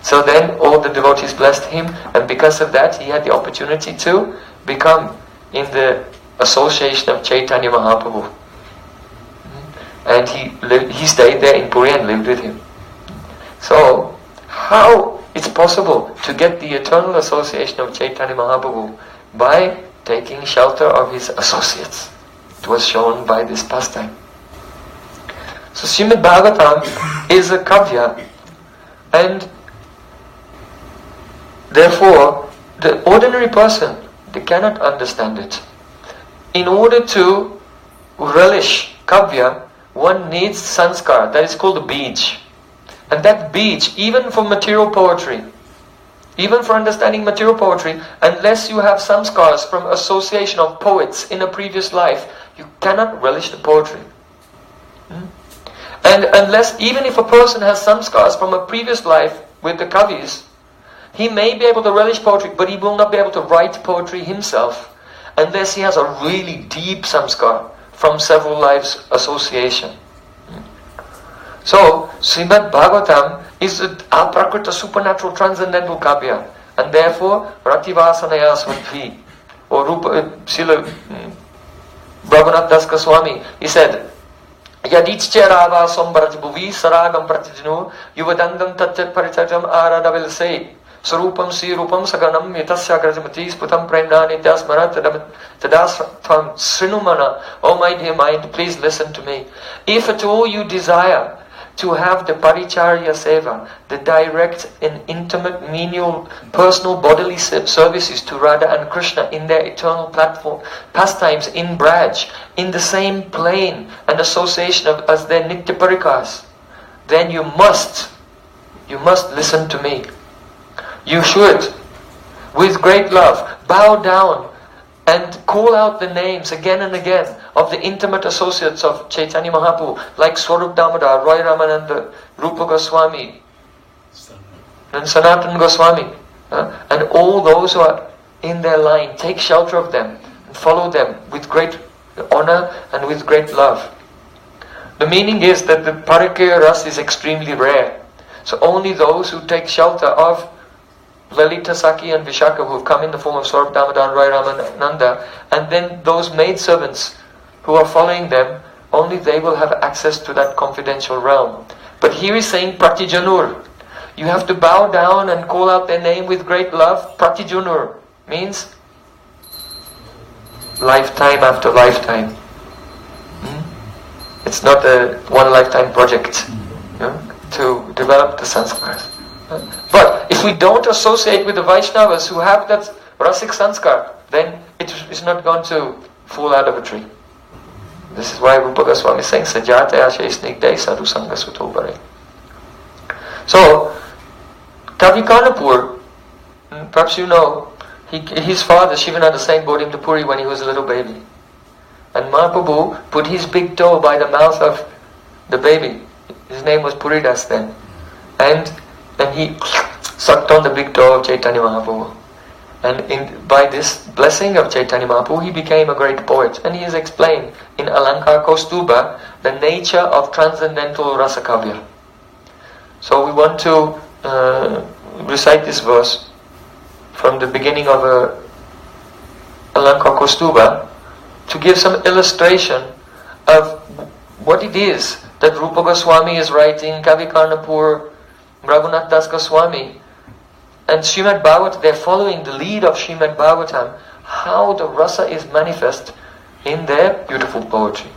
Speaker 1: So then all the devotees blessed him, and because of that he had the opportunity to become in the association of Chaitanya Mahaprabhu. And he stayed there in Puri and lived with him. So how it's possible to get the eternal association of Chaitanya Mahaprabhu? By taking shelter of his associates. It was shown by this pastime. So Srimad Bhagavatam is a kavya, and therefore the ordinary person, they cannot understand it. In order to relish kavya, one needs sanskar, that is called a bij. And that bij, even for material poetry, even for understanding material poetry, unless you have samskars from association of poets in a previous life, you cannot relish the poetry. And unless, even if a person has samskars from a previous life with the kavis, he may be able to relish poetry, but he will not be able to write poetry himself unless he has a really deep samskar from several lives association. So, Srimad Bhagavatam is a prakrita supernatural transcendental kavya, and therefore Rativasanaya Svadvi, or Srila Raghunath Das Goswami, he said, Yadichyarava sombaraj bhuvi saragam pratijnu yuvadangam tatchat paritajam aradavel say sarupam sirupam saganam yatasya grajamati sputam premna nityasmara tadasvam srinumana. Oh my dear mind, please listen to me. If at all you desire to have the paricharya seva, the direct and intimate, menial, personal bodily services to Radha and Krishna in their eternal platform, pastimes in Braj, in the same plane and association as their Nitya Parikas, then you must listen to me. You should, with great love, bow down and call out the names again and again of the intimate associates of Chaitanya Mahaprabhu, like Swarup Damodar, Roy Ramananda, Rupa Goswami, and Sanatan Goswami, and all those who are in their line. Take shelter of them and follow them with great honor and with great love. The meaning is that the Parikya Ras is extremely rare. So only those who take shelter of Lalita Saki and Vishaka, who have come in the form of Swarup Damodar, Roy Ramananda, and then those maidservants who are following them, only they will have access to that confidential realm. But here he's saying Pratijanur. You have to bow down and call out their name with great love. Pratijanur means lifetime after lifetime. It's not a one lifetime project to develop the sanskars. But if we don't associate with the Vaishnavas who have that Rasik sanskar, then it is not going to fall out of a tree. This is why Rupa Goswami is saying, Sajate ashe snigdai sadhu sanga sutobare. So, Kavi Karnapur, perhaps you know, his father, Shivananda, brought him to Puri when he was a little baby. And Mahaprabhu put his big toe by the mouth of the baby. His name was Puridas then. And he sucked on the big toe of Chaitanya Mahaprabhu. And by this blessing of Chaitanya Mahaprabhu, he became a great poet. And he has explained in Alankar Kostuba the nature of transcendental Rasa Kavya. So we want to recite this verse from the beginning of Alankar Kostuba to give some illustration of what it is that Rupa Goswami is writing, Kavi Karnapur, Raghunath Das Goswami, and Srimad Bhagavatam. They're following the lead of Srimad Bhagavatam, how the rasa is manifest in their beautiful poetry.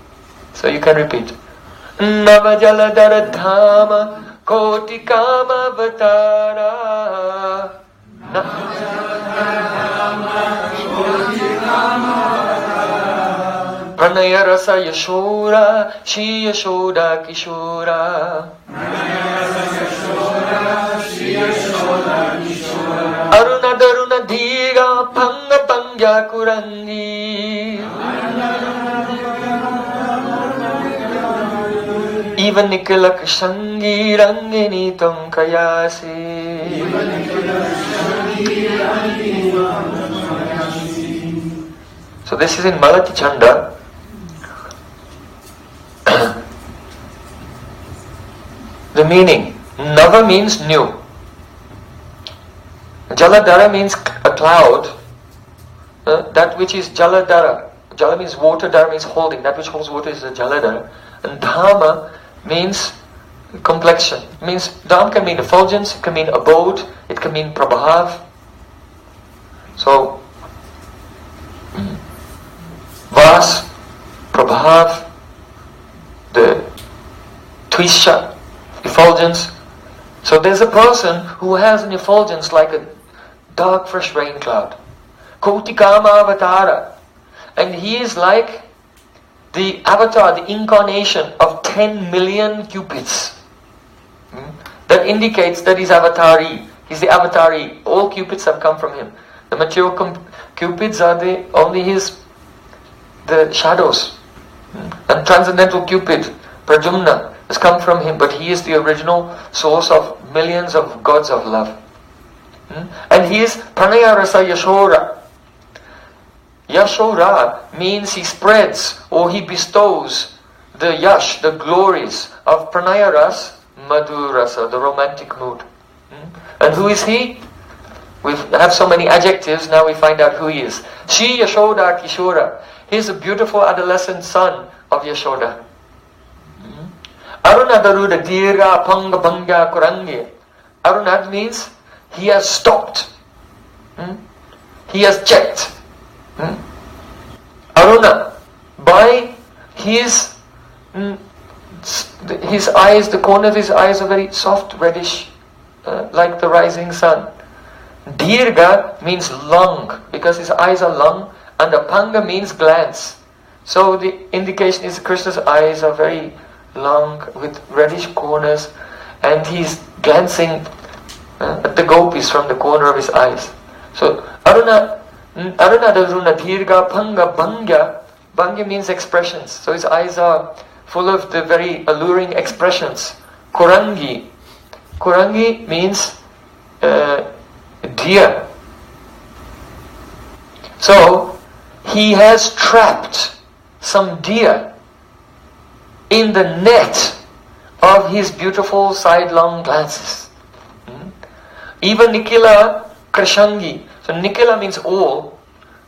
Speaker 1: So you can repeat. Navajaladara dhama koti kama vatara. Pranaya rasa yashora, Shri Yashoda Kishora. Aruna daruna dhiga panga pangya kurangi. Even nikila krishangi rangini tom kayasi. So this is in Malati Chanda. The meaning, Nava means new. Jaladhara means a cloud. That which is Jaladhara. Jala means water, Dhara means holding. That which holds water is a Jaladhara. And Dhama means complexion. It means Dham can mean effulgence, it can mean abode, it can mean prabhav. So Vas, prabhav, the Twisha, effulgence. So there's a person who has an effulgence like a dark fresh rain cloud. Kotikama avatara. And he is like the avatar, the incarnation of 10 million cupids. That indicates that he's avatari. He's the avatari. All cupids have come from him. The material cupids are the shadows. And transcendental cupid, Prajumna, has come from him, but he is the original source of millions of gods of love. And he is Pranaya Rasa Yashora. Yashora means he spreads or he bestows the yash, the glories of Pranaya Ras, Madhu Rasa, the romantic mood. And who is he? We have so many adjectives, now we find out who he is. Shri Yashoda Kishora. He is a beautiful adolescent son of Yashoda. Arunadaruda Dirga Panga Banga Kurangi. Arunad means he has stopped. He has checked. Aruna, by his eyes, the corner of his eyes are very soft, reddish, like the rising sun. Dirga means long, because his eyes are long, and Apanga means glance. So the indication is Krishna's eyes are very long, with reddish corners, and he's glancing at the gopis from the corner of his eyes. So Aruna Daruna Dirga Panga Bangya. Bangya means expressions. So his eyes are full of the very alluring expressions. Kurangi. Kurangi means deer. So he has trapped some deer in the net of his beautiful sidelong glances. Even Nikila Krishangi. So Nikila means all,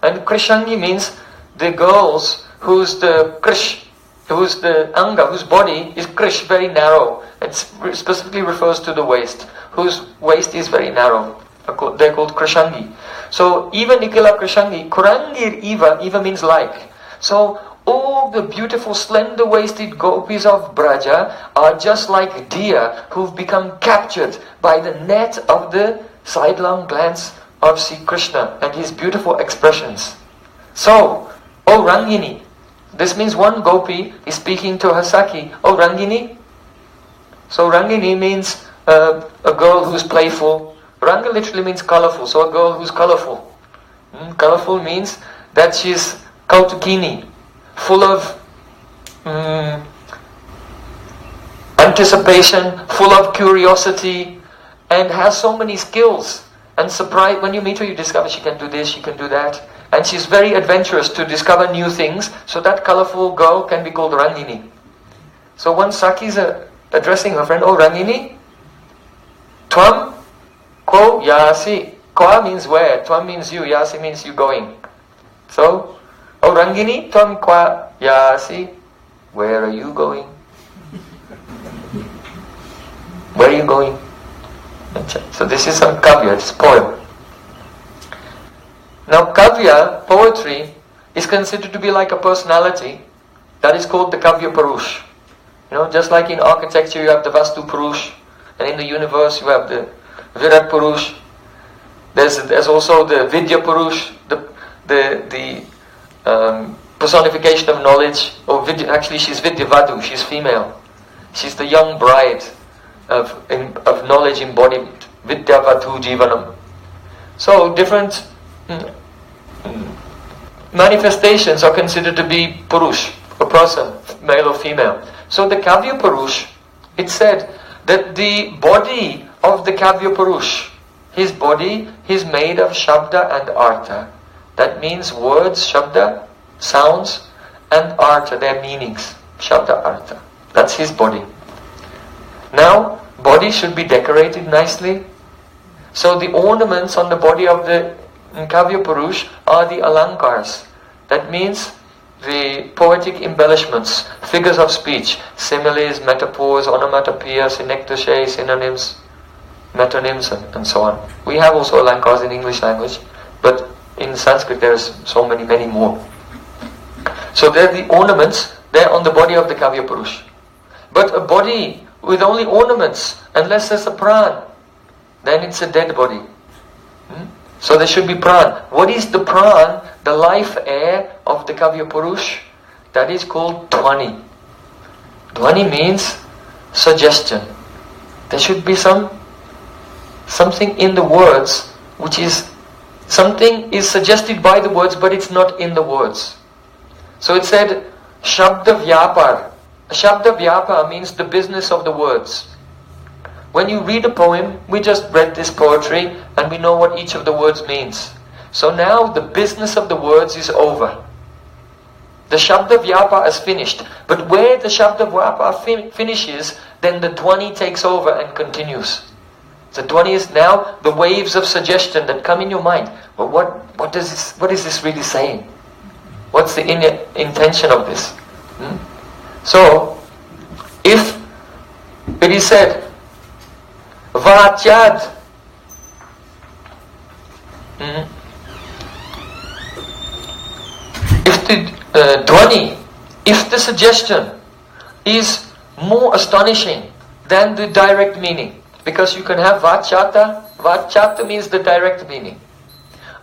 Speaker 1: and Krishangi means the girls whose the Krish, whose the Anga, whose body is Krish, very narrow. It specifically refers to the waist, whose waist is very narrow. They're called Krishangi. So even Nikila Krishangi, Kurangir Eva means like. So all the beautiful slender-waisted gopis of Braja are just like deer who've become captured by the net of the sidelong glance of Sri Krishna and his beautiful expressions. So, O Rangini, this means one gopi is speaking to her Sakhi, O Rangini. So Rangini means a girl who's playful. Ranga literally means colorful, so a girl who's colorful. Colorful means that she's kautukini, full of anticipation, full of curiosity, and has so many skills. And surprise, when you meet her, you discover she can do this, she can do that. And she's very adventurous to discover new things, so that colorful girl can be called Rangini. So one Sakhi is addressing her friend, Oh Rangini, Tvam ko yasi. Kwa means where, Tvam means you, Yasi means you going. So, Oh Rangini, Tvam kwa yasi. Where are you going? Where are you going? So this is some kavya, it's poem. Now kavya, poetry, is considered to be like a personality. That is called the kavya purush. Just like in architecture you have the Vastu Purush, and in the universe you have the Virat Purush. There's also the Vidya Purush, the personification of knowledge. Or Vidya, actually she's Vidya Vadu, she's female. She's the young bride of knowledge embodied. Vidya Vadu Jivanam. So different manifestations are considered to be Purush, a person, male or female. So the Kavya Purush, it said that the body of the Kavya Purush, his body is made of Shabda and Artha. That means words, Shabda, sounds, and Artha, their meanings. Shabda, Artha. That's his body. Now, body should be decorated nicely. So the ornaments on the body of the Kavya Purush are the Alankars. That means the poetic embellishments, figures of speech, similes, metaphors, onomatopoeia, synecdoche, synonyms, metonyms, and so on. We have also Alankars in English language, but in Sanskrit there's so many more. So they're the ornaments, they're on the body of the Kavya Purush. But a body with only ornaments, unless there's a pran, then it's a dead body. So there should be pran. What is the pran? The life air of the Kavya Purush. That is called Dhvani. Dhvani means suggestion. There should be something in the words which is, something is suggested by the words but it's not in the words. So it said, Shabda Vyapar. Shabda Vyapar means the business of the words. When you read a poem, we just read this poetry and we know what each of the words means. So now the business of the words is over. The Shabda Vyapa is finished. But where the Shabda Vyapa finishes, then the Dhvani takes over and continues. The Dhvani is now the waves of suggestion that come in your mind. But what is this really saying? What's the intention of this? So, if it is said, Vachad. If the Dhvani, if the suggestion is more astonishing than the direct meaning, because you can have Vachata means the direct meaning.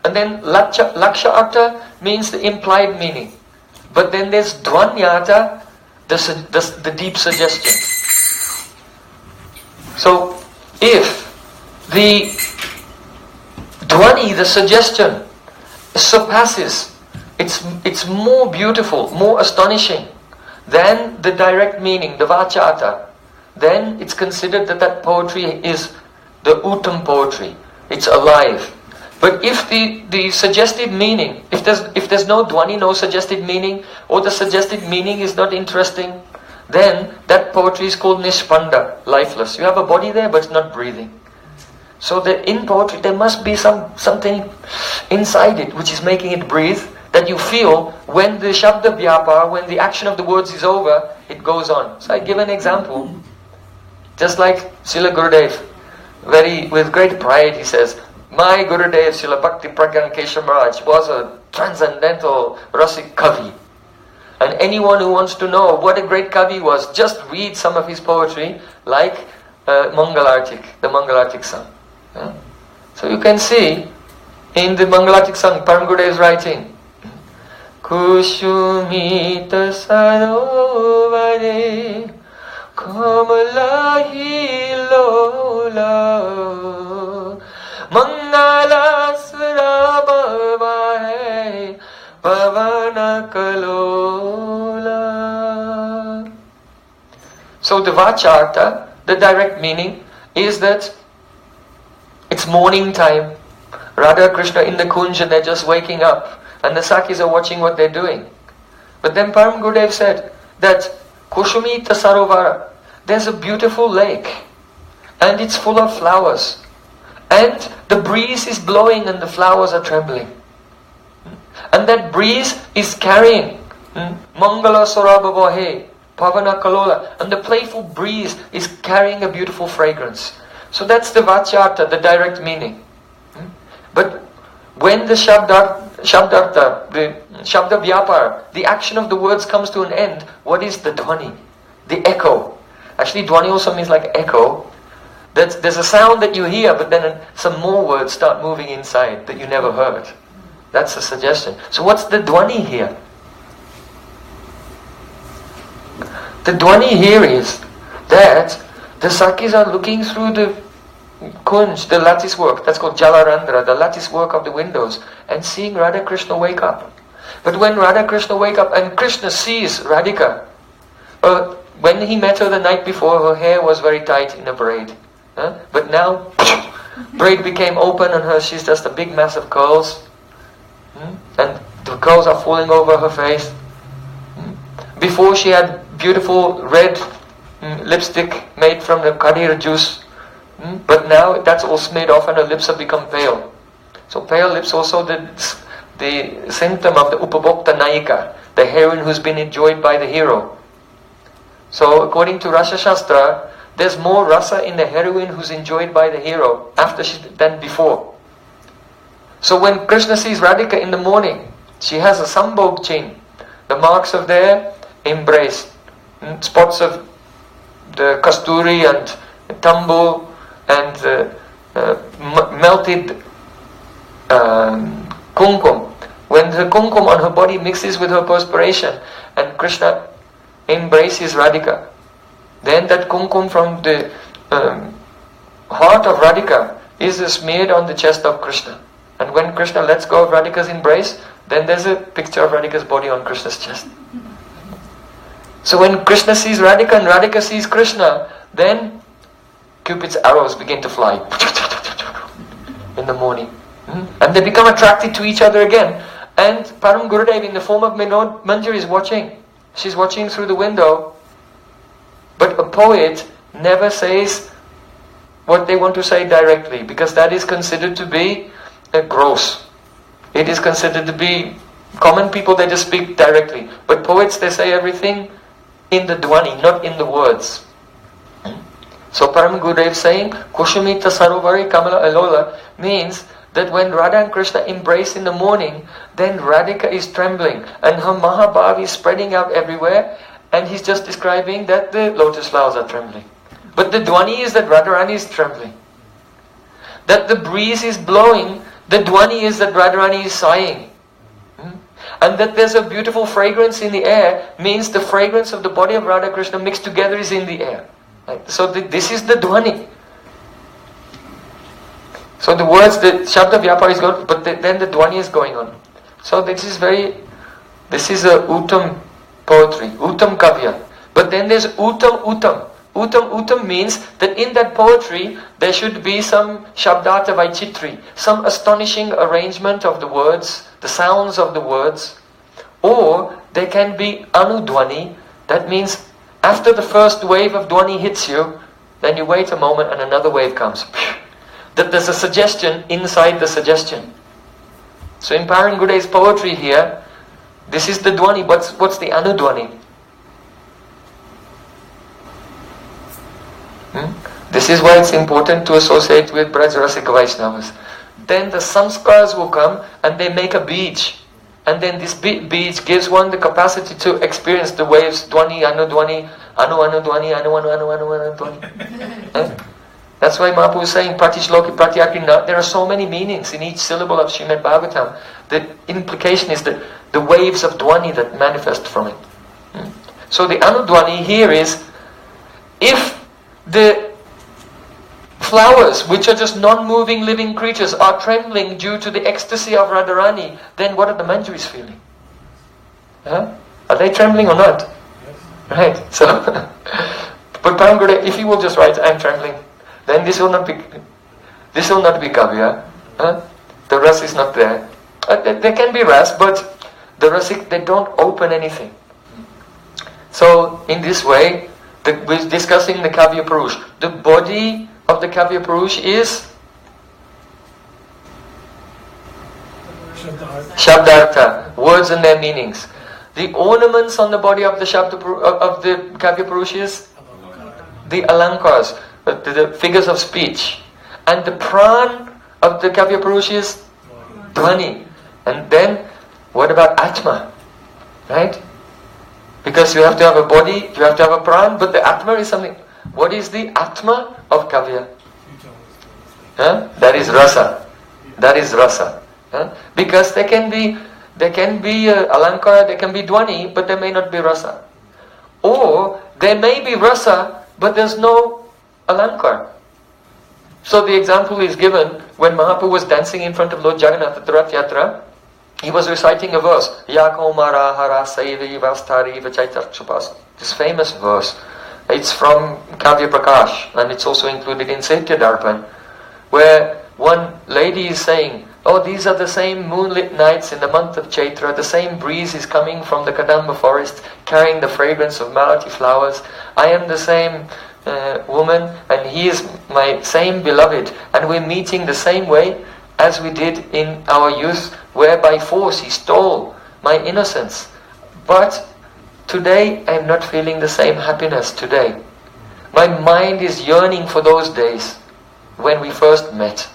Speaker 1: And then Laksha Artha means the implied meaning. But then there's Dhvanyata, the deep suggestion. So, if the Dhvani, the suggestion, surpasses, it's more beautiful, more astonishing than the direct meaning, the Vachata, then it's considered that poetry is the Uttam poetry. It's alive. But if the suggested meaning, if there's no Dhvani, no suggested meaning, or the suggested meaning is not interesting, then that poetry is called Nishpanda, lifeless. You have a body there, but it's not breathing. So in poetry, there must be something inside it which is making it breathe, that you feel when the Shabda Vyapa, when the action of the words is over, it goes on. So I give an example. Just like Srila Gurudev, with great pride he says, my Gurudev Srila Bhakti Pragyan Keshav Maharaj was a transcendental Rasik Kavi. And anyone who wants to know what a great Kavi was, just read some of his poetry, like Mangalartik, the Mangalartik song. Yeah? So you can see In the Mangalatik song, Param Gurudev is writing, Kushumita sarovare kamalahi lola mangala surabhavai pavana kalola. So the Vacharta, the direct meaning, is that it's morning time. Radha Krishna in the Kunj and they're just waking up. And the Sakis are watching what they're doing. But then Param Gurudev said that Kushumita Sarovara, there's a beautiful lake. And it's full of flowers. And the breeze is blowing and the flowers are trembling. And that breeze is carrying Mangala Sorabhavahe, Pavana Kalola. And the playful breeze is carrying a beautiful fragrance. So that's the Vacharta, the direct meaning. But when the Shabdartha, the Shabda Vyapar, the action of the words comes to an end, what is the Dhvani? The echo. Actually, Dhvani also means like echo. There's a sound that you hear, but then some more words start moving inside that you never heard. That's a suggestion. So what's the Dhvani here? The Dhvani here is that the Sakis are looking through the Kunj, the lattice work, that's called Jalarandra, the lattice work of the windows, and seeing Radha Krishna wake up. But when Radha Krishna wake up and Krishna sees Radhika, when he met her the night before, her hair was very tight in a braid. But now, braid became open on her, she's just a big mass of curls. And the curls are falling over her face. Before she had beautiful red lipstick made from the kadir juice. But now that's all smeared off and her lips have become pale. So pale lips also the symptom of the Upabhokta Nayika, the heroine who's been enjoyed by the hero. So according to Rasa Shastra, there's more rasa in the heroine who's enjoyed by the hero than before. So when Krishna sees Radhika in the morning, she has a sambhog chain, the marks of their embrace, spots of the kasturi and tambu and melted kumkum. When the kumkum on her body mixes with her perspiration and Krishna embraces Radhika, then that kumkum from the heart of Radhika is smeared on the chest of Krishna. And when Krishna lets go of Radhika's embrace, then there's a picture of Radhika's body on Krishna's chest. So when Krishna sees Radhika and Radhika sees Krishna, then Cupid's arrows begin to fly in the morning. And they become attracted to each other again. And Param Gurudev in the form of Manjari is watching. She's watching through the window. But a poet never says what they want to say directly, because that is considered to be gross. It is considered to be common people, they just speak directly. But poets, they say everything in the Dhvani, not in the words. So Param Gurudev saying, Kushumita Sarovari Kamala Alola means that when Radha and Krishna embrace in the morning, then Radhika is trembling and her Mahabhav is spreading out everywhere, and he's just describing that the lotus flowers are trembling. But the Dhvani is that Radharani is trembling. That the breeze is blowing, the Dhvani is that Radharani is sighing. And that there's a beautiful fragrance in the air means the fragrance of the body of Radha Krishna mixed together is in the air. Right? So this is the Dhvani. So the words, the Shabda Vyapar is going, but then the Dhvani is going on. So this is a Uttam poetry, Uttam Kavya. But then there's Uttam Uttam. Uttam Uttam means that in that poetry there should be some Shabdata Vaichitri, some astonishing arrangement of the words, the sounds of the words. Or there can be Anudhvani, that means after the first wave of Dhvani hits you, then you wait a moment and another wave comes. That there's a suggestion inside the suggestion. So in Param Gurudev's poetry here, this is the Dhvani. What's the Anudhvani? This is why it's important to associate with Braj Rasika Vaishnavas. Then the samskars will come and they make a beach. And then this beach gives one the capacity to experience the waves, Dhvani, Anudhvani, Anu Anudhvani, Anu Anu Anu Anu Anu Dhvani. That's why Mahaprabhu is saying Pratishloki Pratyakri. There are so many meanings in each syllable of Srimad Bhagavatam. The implication is that the waves of Dhvani that manifest from it. So the Anudhvani here is, if the flowers, which are just non-moving living creatures, are trembling due to the ecstasy of Radharani, then what are the Manjaris feeling? Huh? Are they trembling or not? Yes. Right. So, but Paramguru, if he will just write, "I'm trembling," then this will not be kavya. Huh? The ras is not there. There can be ras, but the rasik, they don't open anything. So in this way, we're discussing the Kavya Purush. The body of the Kavya Purush is Shabdartha, words and their meanings. The ornaments on the body of the Kavya Purush is the Alankars, the figures of speech. And the Pran of the Kavya Purush is Dhvani. And then, what about Atma? Right? Because you have to have a body, you have to have a pran, but the Atma is something. What is the Atma of Kavya? Huh? That is Rasa. That is Rasa. Huh? Because there can be Alankar, there can be Dhvani, but there may not be Rasa. Or there may be Rasa, but there's no Alankar. So the example is given when Mahaprabhu was dancing in front of Lord Jagannath at the Rath Yatra. He was reciting a verse, Yakomara hara saivi vastari vachaitarchupas. This famous verse. It's from Kavya Prakash, and it's also included in Saitya Darpan, where one lady is saying, "Oh, these are the same moonlit nights in the month of Chaitra, the same breeze is coming from the Kadamba forest, carrying the fragrance of Malati flowers. I am the same woman, and he is my same beloved, and we're meeting the same way as we did in our youth, where by force he stole my innocence. But today I am not feeling the same happiness today. My mind is yearning for those days when we first met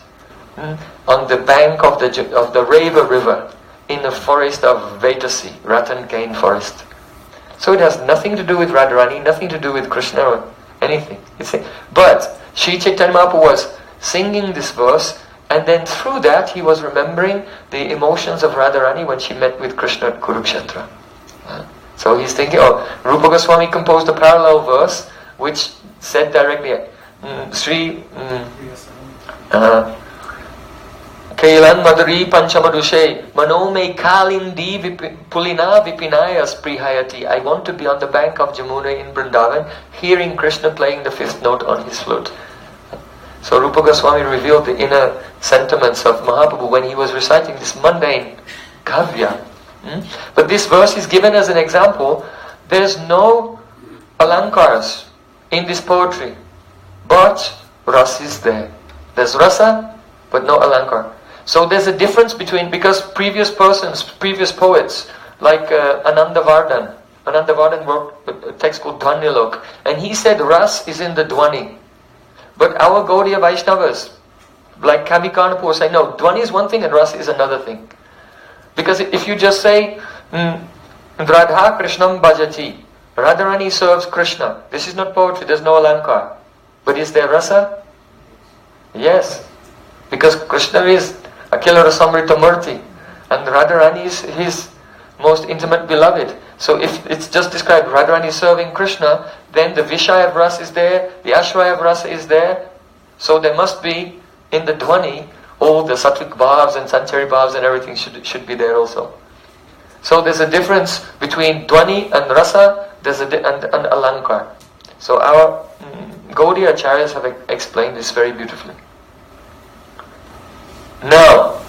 Speaker 1: on the bank of the Reva river in the forest of Vetasi, Ratan Cane forest." So it has nothing to do with Radharani, nothing to do with Krishna or anything. But Sri Chaitanya Mahaprabhu was singing this verse, and then through that he was remembering the emotions of Radharani when she met with Krishna at Kurukshetra. So he's thinking, Rupa Goswami composed a parallel verse which said directly, Sri Kailan Madhuri Panchamadushe Manome Kalindi Pulina Vipinayas Prihayati. I want to be on the bank of Jamuna in Vrindavan, hearing Krishna playing the fifth note on his flute. So Rupa Goswami revealed the inner sentiments of Mahaprabhu when he was reciting this mundane kavya. But this verse is given as an example. There's no alankars in this poetry, but rasa is there. There's rasa, but no alankar. So there's a difference between, because previous poets, like Ananda Vardhan wrote a text called Dhvanyalok, and he said ras is in the Dhvani. But our Gaudiya Vaishnavas, like Kavi Karnapur, say no, Dhvani is one thing and ras is another thing. Because if you just say Radha Krishnam Bhajati, Radharani serves Krishna, this is not poetry, there's no alankar. But is there rasa? Yes. Because Krishna is Akhila Rasamrita Murti, and Radharani is his most intimate beloved. So if it's just described Radharani serving Krishna, then the Vishaya of Rasa is there, the Ashvaya of Rasa is there. So there must be in the Dhvani all the Sattvic Bhavs and Sanchari Bhavs and everything should be there also. So there's a difference between Dhvani and Rasa, and Alankar. So our Gaudiya Acharyas have explained this very beautifully. Now,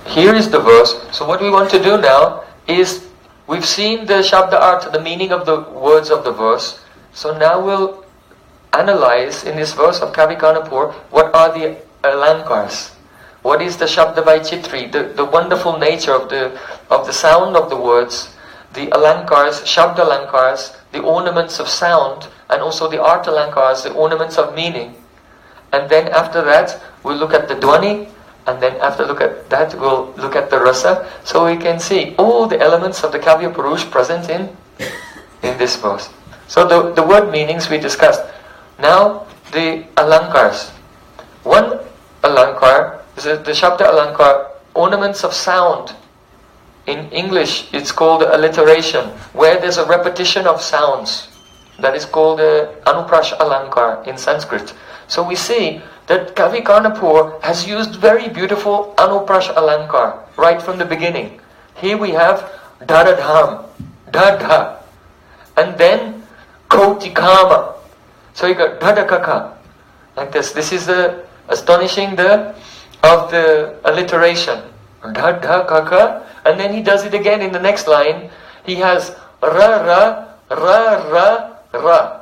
Speaker 1: here is the verse. So what we want to do now is, we've seen the Shabda Artha, the meaning of the words of the verse. So now we'll analyze in this verse of Kavi Karnapur, what are the Alankars? What is the Shabda Vaichitri, the wonderful nature of the sound of the words, the Alankars, Shabda Alankars, the ornaments of sound, and also the Artha Alankars, the ornaments of meaning. And then after that, we'll look at the Dhvani, and then after look at that, we'll look at the Rasa, so we can see all the elements of the Kavya Purush present in this verse. So the word meanings we discussed. Now, the Alankars. One Alankar, the Shabda Alankar, ornaments of sound. In English, it's called alliteration, where there's a repetition of sounds. That is called Anuprash Alankar in Sanskrit. So we see that Kavi Karnapur has used very beautiful Anuprash Alankar right from the beginning. Here we have Dharadham, Dhadha, and then Kotikama. So you got Dhadakaka, like this. This is the astonishing of the alliteration. Dhadakaka, and then he does it again in the next line. He has Ra Ra Ra Ra Ra.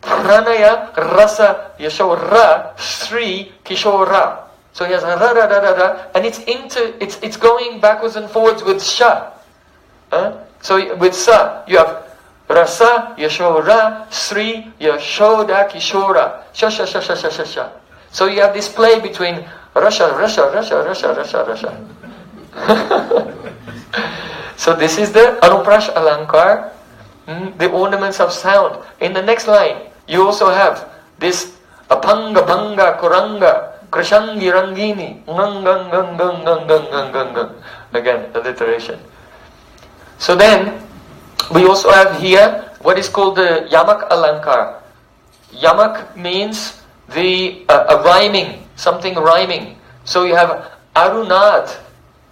Speaker 1: Pranaya Rasa Yashora Sri Kishora. So he has Ra Ra Ra Ra Ra, and it's going backwards and forwards with Sha. So with Sa you have Rasa Yashora Sri Yashoda Kishora. Sha Sha Sha Sha Sha Sha Sha. So you have this play between Rasha. So this is the Anuprash Alankar, the ornaments of sound. In the next line, you also have this Apanga Banga Kuranga Krishangi Rangini. Again, alliteration. So then, we also have here what is called the Yamak Alankar. Yamak means the rhyming, something rhyming. So you have Arunad,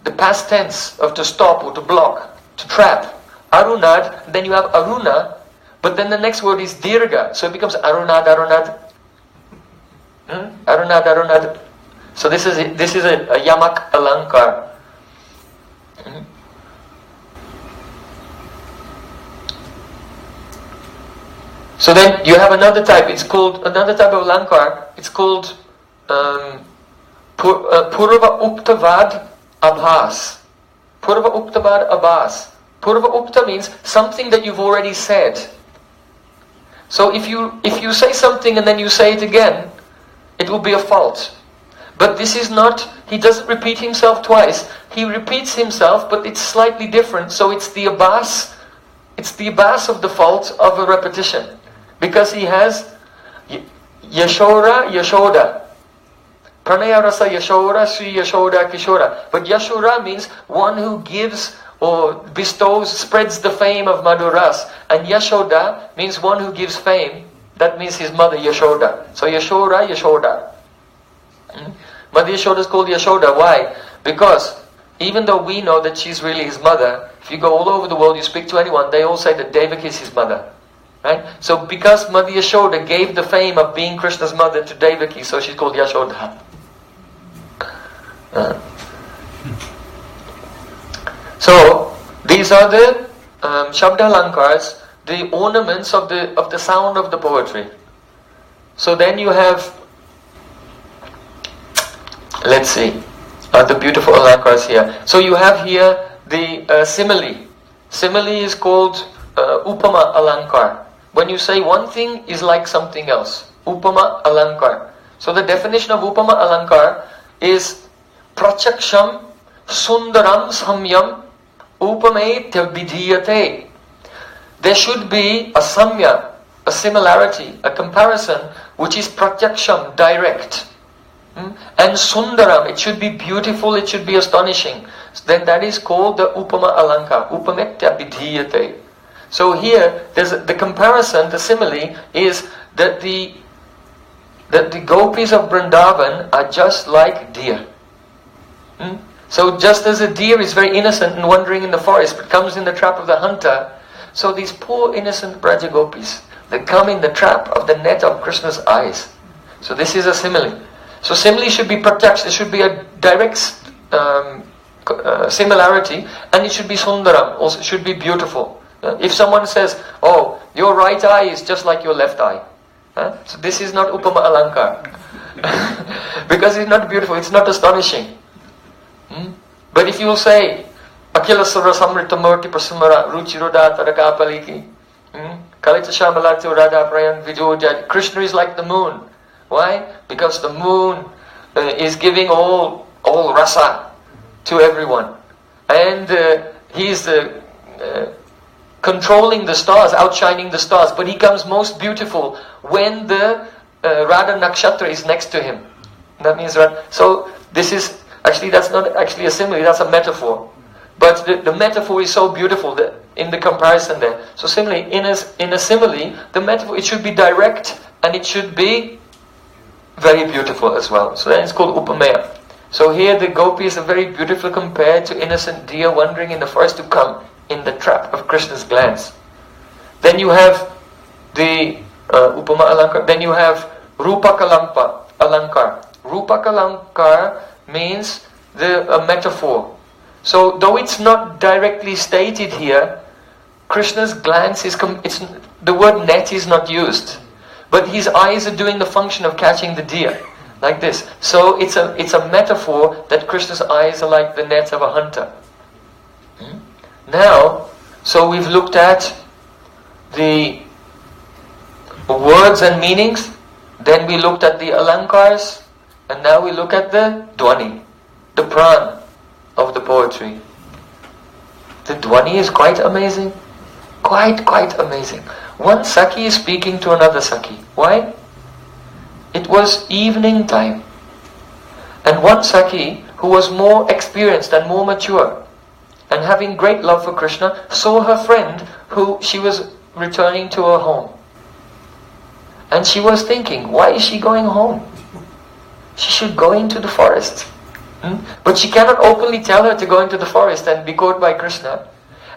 Speaker 1: the past tense of to stop or to block, to trap. Arunad, then you have Aruna, but then the next word is Dirga, so it becomes Arunad, Arunad. Arunad, Arunad. So this is a Yamak Alankar. So then you have another type. It's called another type of Alankar. It's called Purva Uktavad Abhas. Purva Uktavad Abhas. Purva Ukta means something that you've already said. So if you say something and then you say it again, it will be a fault. But this is not, he doesn't repeat himself twice. He repeats himself, but it's slightly different. So it's the Abhas of the fault of a repetition. Because he has Yashora, Yashoda. Pranaya Rasa Yashora, Sri Yashoda, Kishora. But Yashora means one who gives or bestows, spreads the fame of Madhuras. And Yashoda means one who gives fame. That means his mother Yashoda. So Yashora, Yashoda. Mother Yashoda is called Yashoda. Why? Because even though we know that she's really his mother, if you go all over the world, you speak to anyone, they all say that Devaki is his mother. Right? So because Mother Yashoda gave the fame of being Krishna's mother to Devaki, so she's called Yashoda. So these are the Shabda Alankars, the ornaments of the sound of the poetry. So then you have, let's see, the beautiful Alankars here. So you have here the simile. Simile is called Upama Alankar. When you say one thing is like something else. Upama Alankar. So the definition of Upama Alankar is Prachaksham Sundaram Samyam Upametya Vidhiyate. There should be a samya, a similarity, a comparison, which is Pratyaksham, direct. And Sundaram, it should be beautiful, it should be astonishing. Then that is called the Upama Alankar, Upametya Vidhiyate. So here, there's the comparison, the simile, is that the gopis of Vrindavan are just like deer. So just as a deer is very innocent and wandering in the forest, but comes in the trap of the hunter, so these poor innocent Braja gopis, they come in the trap of the net of Krishna's eyes. So this is a simile. So simile should be pratyaksh, there should be a direct similarity, and it should be sundaram, also it should be beautiful. If someone says, oh, your right eye is just like your left eye, so this is not Upama Alankar. Because it's not beautiful, it's not astonishing. But if you say, Akila Sura Samrita Murti Prasumara Ruchiroda Taraka Paliki, Kalita Shamalati Radha Prayan Vijoja, Krishna is like the moon. Why? Because the moon is giving all rasa to everyone. And he is the controlling the stars, outshining the stars. But he comes most beautiful when the Radha Nakshatra is next to him. That means, so this is, actually that's not actually a simile, that's a metaphor. But the metaphor is so beautiful in the comparison there. So similarly, in a simile, the metaphor, it should be direct and it should be very beautiful as well. So then it's called Upamaya. So here the gopis are very beautifully compared to innocent deer wandering in the forest to come in the trap of Krishna's glance. Then you have the Upama Alankar. Then you have Rupaka Alankar. Rupaka Alankar means a metaphor. So though it's not directly stated here, Krishna's glance is, the word net is not used. But his eyes are doing the function of catching the deer. Like this. So it's a metaphor that Krishna's eyes are like the nets of a hunter. Now, so we've looked at the words and meanings, then we looked at the Alankars, and now we look at the Dhvani, the Pran of the poetry. The Dhvani is quite amazing. Quite amazing. One Sakhi is speaking to another Sakhi. Why? It was evening time. And one Sakhi, who was more experienced and more mature, and having great love for Krishna, saw her friend who she was returning to her home. And she was thinking, why is she going home? She should go into the forest. But she cannot openly tell her to go into the forest and be caught by Krishna.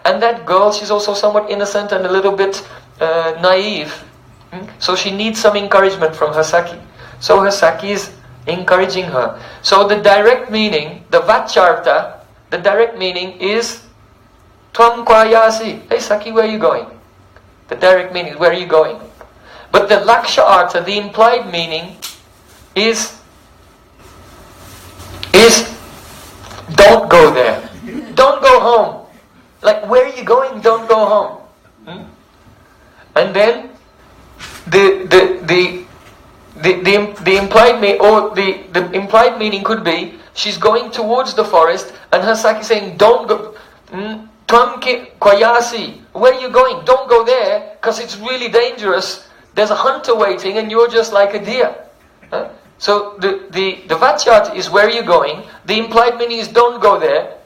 Speaker 1: And that girl, she's also somewhat innocent and a little bit naive. So she needs some encouragement from her Sakhi. So her Sakhi is encouraging her. So the direct meaning, the Vacharta, the direct meaning is Tvam Kwayasi. Hey Sakhi, where are you going? The direct meaning is, where are you going? But the Laksha Artha, the implied meaning is don't go there. Don't go home. Like, where are you going? Don't go home. And then the implied meaning could be she's going towards the forest and her Sakhi saying, don't go. Tvam Kwayasi. Where are you going? Don't go there because it's really dangerous. There's a hunter waiting and you're just like a deer. So the Vachyat is where are you going? The implied meaning is don't go there.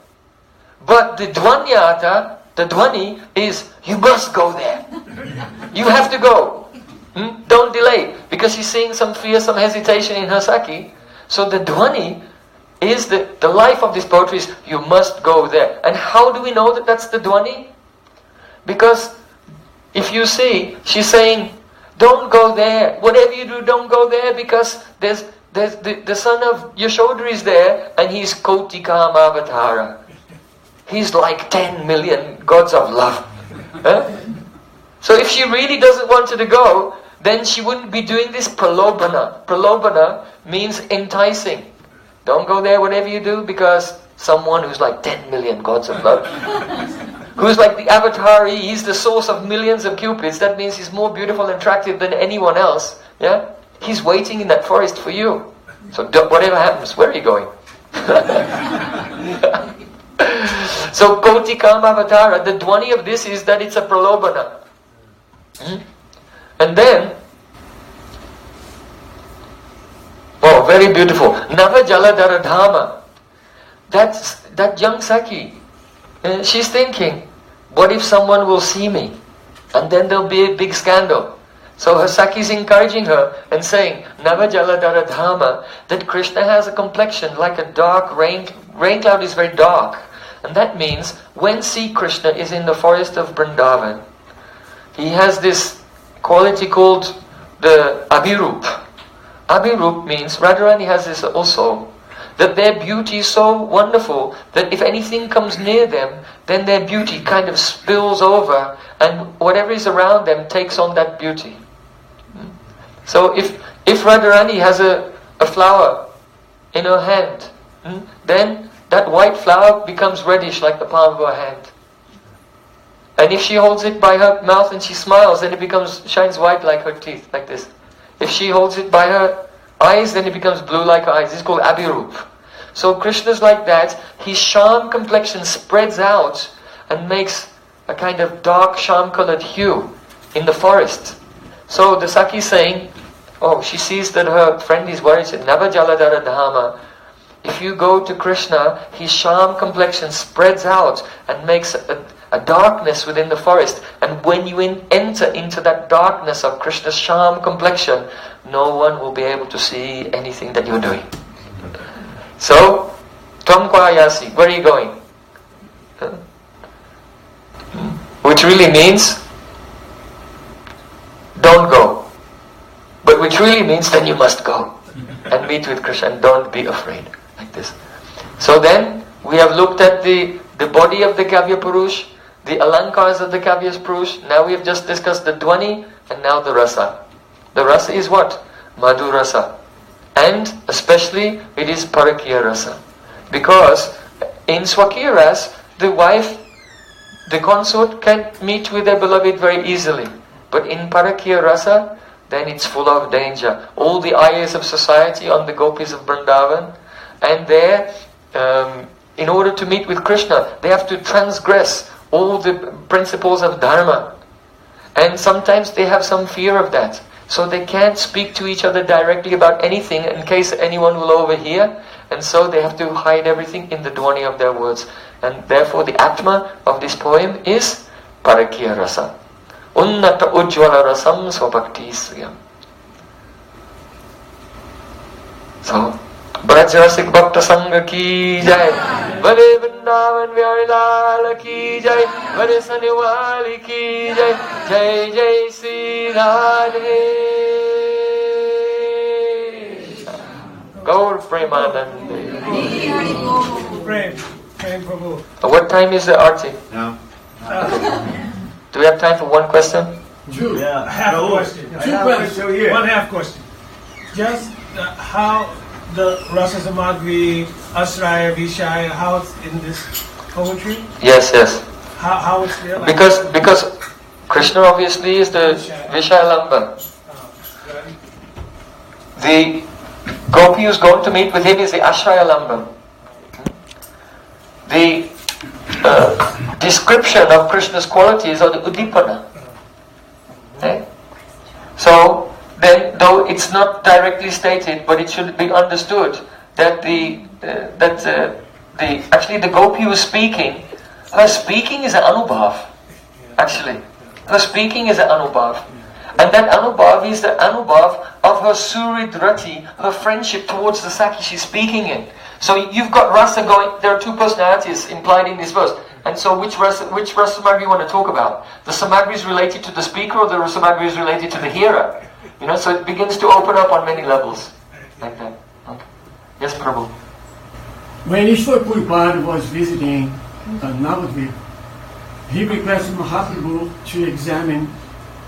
Speaker 1: But the Dhvanyata, the Dhvani is you must go there. You have to go. Don't delay. Because she's seeing some fear, some hesitation in her Sakhi. So the Dhvani is the life of this poetry is you must go there. And how do we know that that's the Dhvani? Because if you see, she's saying, don't go there. Whatever you do, don't go there because there's the son of Yashoda is there and he's Kotikam Avatara. He's like 10 million gods of love. So if she really doesn't want her to go, then she wouldn't be doing this pralobhana. Pralobhana means enticing. Don't go there whatever you do because someone who's like 10 million gods of love, who's like the avatar, he's the source of millions of cupids, that means he's more beautiful and attractive than anyone else. Yeah, he's waiting in that forest for you. So whatever happens, where are you going? So Kotikam Avatara, the Dhvani of this is that it's a pralobhana. And then, oh, very beautiful. Nava Jaladhara Dhama. That young Sakhi, she's thinking, what if someone will see me? And then there'll be a big scandal. So her Sakhi is encouraging her and saying, Nava Jaladhara Dhama, that Krishna has a complexion like a dark rain cloud is very dark. And that means when Sri Krishna is in the forest of Vrindavan, he has this quality called the Abhirup. Abhirup means, Radharani has this also, that their beauty is so wonderful that if anything comes near them, then their beauty kind of spills over and whatever is around them takes on that beauty. So if Radharani has a flower in her hand, then that white flower becomes reddish like the palm of her hand. And if she holds it by her mouth and she smiles, then it shines white like her teeth, like this. If she holds it by her eyes, then it becomes blue like her eyes. This is called Abhirup. So Krishna's like that. His Shyam complexion spreads out and makes a kind of dark sham-colored hue in the forest. So the Sakhi is saying, oh, she sees that her friend is worried. She said, Nava Jaladara Dhama. If you go to Krishna, his sham complexion spreads out and makes a darkness within the forest. And when you enter into that darkness of Krishna's sham complexion, no one will be able to see anything that you're doing. So, Tvam Kwayasi, where are you going? Which really means, don't go. But which really means then you must go and meet with Krishna and don't be afraid. Like this. So then, we have looked at the body of the Kavya Purush, the Alankars of the Kavya Purush. Now we have just discussed the Dhvani and now the Rasa. The Rasa is what? Madhu Rasa. And especially it is Parakiya Rasa. Because in Swakiya Rasa, the wife, the consort can meet with their beloved very easily. But in Parakiya Rasa, then it's full of danger. All the eyes of society on the gopis of Vrindavan, and there, in order to meet with Krishna, they have to transgress all the principles of Dharma. And sometimes they have some fear of that. So they can't speak to each other directly about anything in case anyone will overhear. And so they have to hide everything in the Dhvani of their words. And therefore the Atma of this poem is Parakiya Rasa. Unnata Ujjvala Rasam Swabhakti Sriyam. So, Braj Rasik Bhakta Sangha ki jai, Vare Vrindavan Vyari Lala ki jai, Vare Saniwali ki jai, Jai Jai Sri Radhe. Gaur Premanande.
Speaker 2: Prem Prabhu.
Speaker 1: What time is the arti?
Speaker 3: No.
Speaker 1: Do we have time for one question?
Speaker 2: Two. Yeah. Half a question.
Speaker 3: Two questions.
Speaker 2: One half question. Just how the Rasa Samagri, Asraya, Vishaya, how it's in this poetry?
Speaker 1: Yes, yes.
Speaker 2: How it's there? Like
Speaker 1: Because Krishna obviously is the Vishaya Lamba. The gopi who's going to meet with him is the Ashraya Lamba. The description of Krishna's qualities are the Udipana. Okay? So, then, though it's not directly stated, but it should be understood that actually the gopi who is speaking, her speaking is an anubhav. Actually, her speaking is an anubhav, and that anubhav is the anubhav of her suridrati, her friendship towards the Sakhi she's speaking in. So you've got rasa going. There are two personalities implied in this verse. And so which rasa samagri you want to talk about? The samagri is related to the speaker, or the samagri is related to the hearer? So it begins to open up on many levels. Like that. Okay. Yes, Prabhu.
Speaker 4: When Ishwar Puripad was visiting Navadvip, he requested Mahaprabhu to examine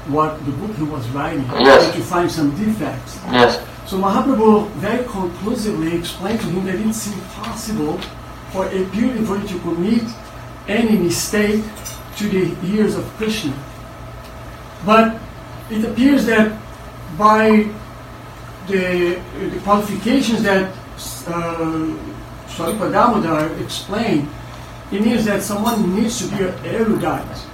Speaker 4: what the book he was writing,
Speaker 1: yes,
Speaker 4: to find some defects.
Speaker 1: Yes.
Speaker 4: So Mahaprabhu very conclusively explained to him that it didn't seem possible for a purity to commit any mistake to the ears of Krishna. But it appears that by the qualifications that Swaripa Damodar explained, it means that someone needs to be erudite,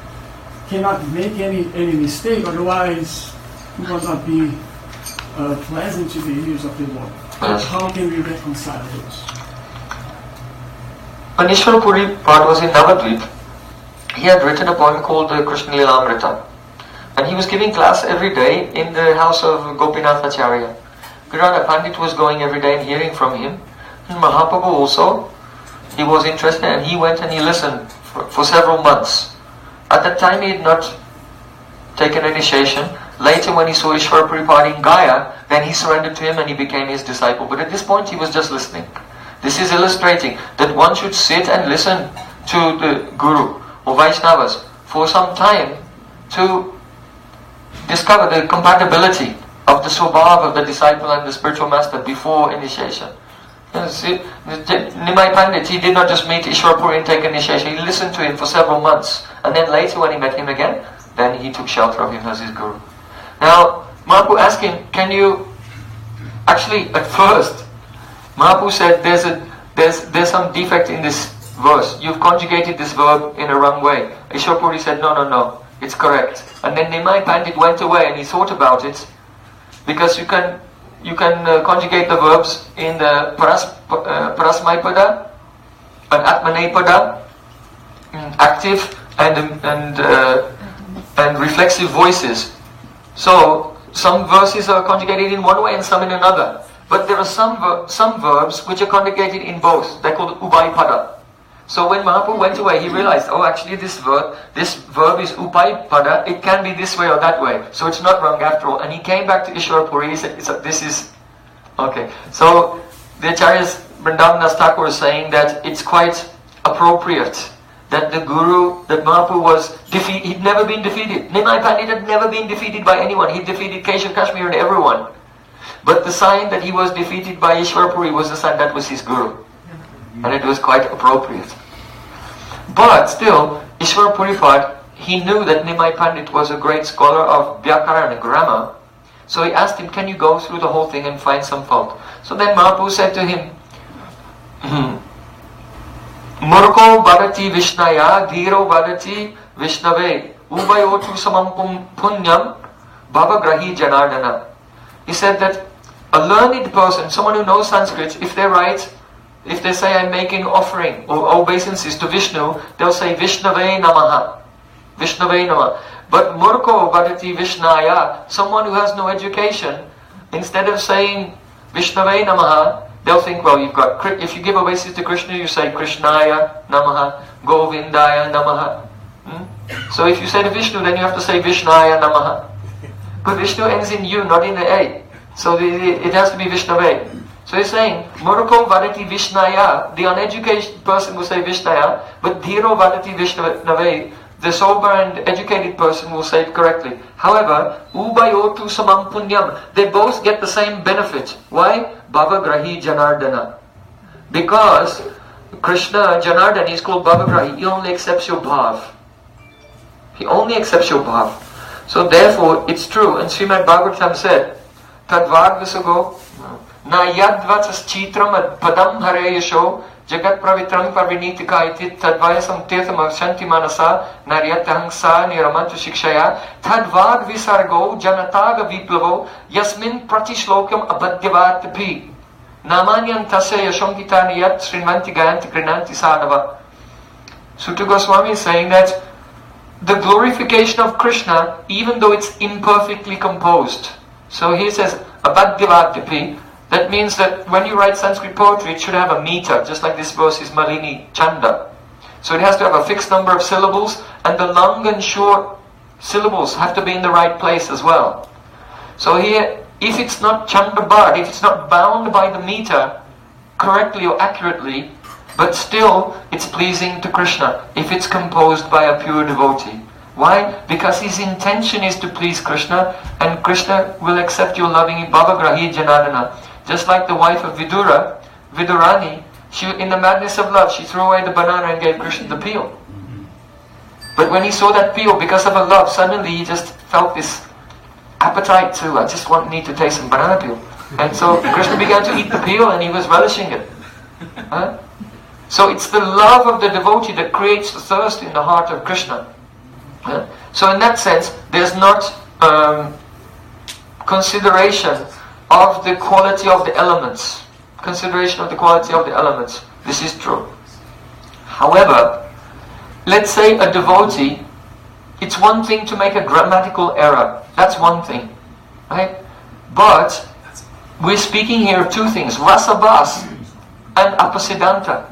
Speaker 4: cannot make any mistake, otherwise it will not be pleasant to the ears of the Lord. How can we reconcile those?
Speaker 1: When Ishwara Puripad was in Navadvip, he had written a poem called the Krishna Lilamrita. And he was giving class every day in the house of Gopinath Acharya. Girada Pandit was going every day and hearing from him. And Mahaprabhu also, he was interested and he went and he listened for several months. At that time he had not taken initiation. Later when he saw Ishwara Puripad in Gaya, then he surrendered to him and he became his disciple. But at this point he was just listening. This is illustrating that one should sit and listen to the Guru or Vaishnavas for some time to discover the compatibility of the swabhav of the disciple and the spiritual master before initiation. Nimai Pandit, he did not just meet Ishwara Puri and take initiation, he listened to him for several months. And then later when he met him again, then he took shelter of him as his Guru. Now, Mahaprabhu asked him, can you... Actually, at first, Mahaprabhu said there's some defect in this verse. You've conjugated this verb in a wrong way. Ishwar Puri said, no, it's correct. And then Nimai Pandit went away and he thought about it, because you can conjugate the verbs in the Parasmai Pada and Atmanei Pada, active and reflexive voices. So some verses are conjugated in one way and some in another. But there are some verbs which are conjugated in both. They're called Ubai Pada. So when Mahaprabhu went away, he realized, actually this verb is Ubai Pada. It can be this way or that way. So it's not wrong after all. And he came back to Ishwar Puri. He said, this is okay. So the Acharyas Vrindavan Das Thakur is saying that it's quite appropriate that the Guru, that Mahaprabhu was defeated. He'd never been defeated. Nimai Pandit had never been defeated by anyone. He defeated Keshav Kashmir and everyone. But the sign that he was defeated by Ishwar Puri was the sign that was his Guru. And it was quite appropriate. But still, Ishwar Puripad, he knew that Nimai Pandit was a great scholar of Vyakaran and grammar. So he asked him, can you go through the whole thing and find some fault? So then Mahaprabhu said to him, Murko Bhadati Vishnaya, Dhiro Bhadati Vishnave, Ubayotu Samampum Punyam, Bhava Grahi Janardana. He said that a learned person, someone who knows Sanskrit, if they say I'm making offering or obeisances to Vishnu, they'll say Vishnave Namaha. Vishnave Namaha. But Murko Bhadati Vishnaya, someone who has no education, instead of saying Vishnave Namaha, they'll think, well, if you give obeisance to Krishna, you say Krishnaya Namaha, Govindaya Namaha. So if you say to Vishnu, then you have to say Vishnaya Namaha. But Vishnu ends in U, not in the A. So it has to be Vishnave. So he's saying, Murko Vadati Vishnaya, the uneducated person will say Vishnaya, but Dhiro Vadati Vishnave, the sober and educated person will say it correctly. However, Ubayotu Samam Punyam, they both get the same benefit. Why? Bhava Grahi Janardana. Because Krishna, Janardana, is called Bhava Grahi. He only accepts your bhav. He only accepts your bhav. So therefore, it's true. And Srimad Bhagavatam said, Tadvad Visago, Na yadvatas chitram padam hareyasho, jagat pravitram parvinita iti tadvayasam tirtham avshanti manasa, naryatahang sa niramantu shikshaya, tadvad visargo janataga viplavo, yasmin pratishlokam abhadyavatapi, namanyan tasya yashomkitani yat srinmanti gayanti krinanti sadava. Sutta Goswami is saying that the glorification of Krishna, even though it's imperfectly composed. So he says, abhadyavatapi. That means that when you write Sanskrit poetry, it should have a meter, just like this verse is Malini Chanda. So it has to have a fixed number of syllables, and the long and short syllables have to be in the right place as well. So here, if it's not Chandabad, if it's not bound by the meter correctly or accurately, but still it's pleasing to Krishna, if it's composed by a pure devotee. Why? Because his intention is to please Krishna, and Krishna will accept your loving Bhava Grahi Janardana. Just like the wife of Vidura, Vidurani, she, in the madness of love, she threw away the banana and gave Krishna the peel. But when he saw that peel, because of her love, suddenly he just felt this appetite to, I just need to taste some banana peel. And so Krishna began to eat the peel and he was relishing it. So it's the love of the devotee that creates the thirst in the heart of Krishna. So in that sense, there's not consideration of the quality of the elements. Consideration of the quality of the elements. This is true. However, let's say a devotee, it's one thing to make a grammatical error. That's one thing. Right? But we're speaking here of two things. Rasabhas and Apasiddhanta.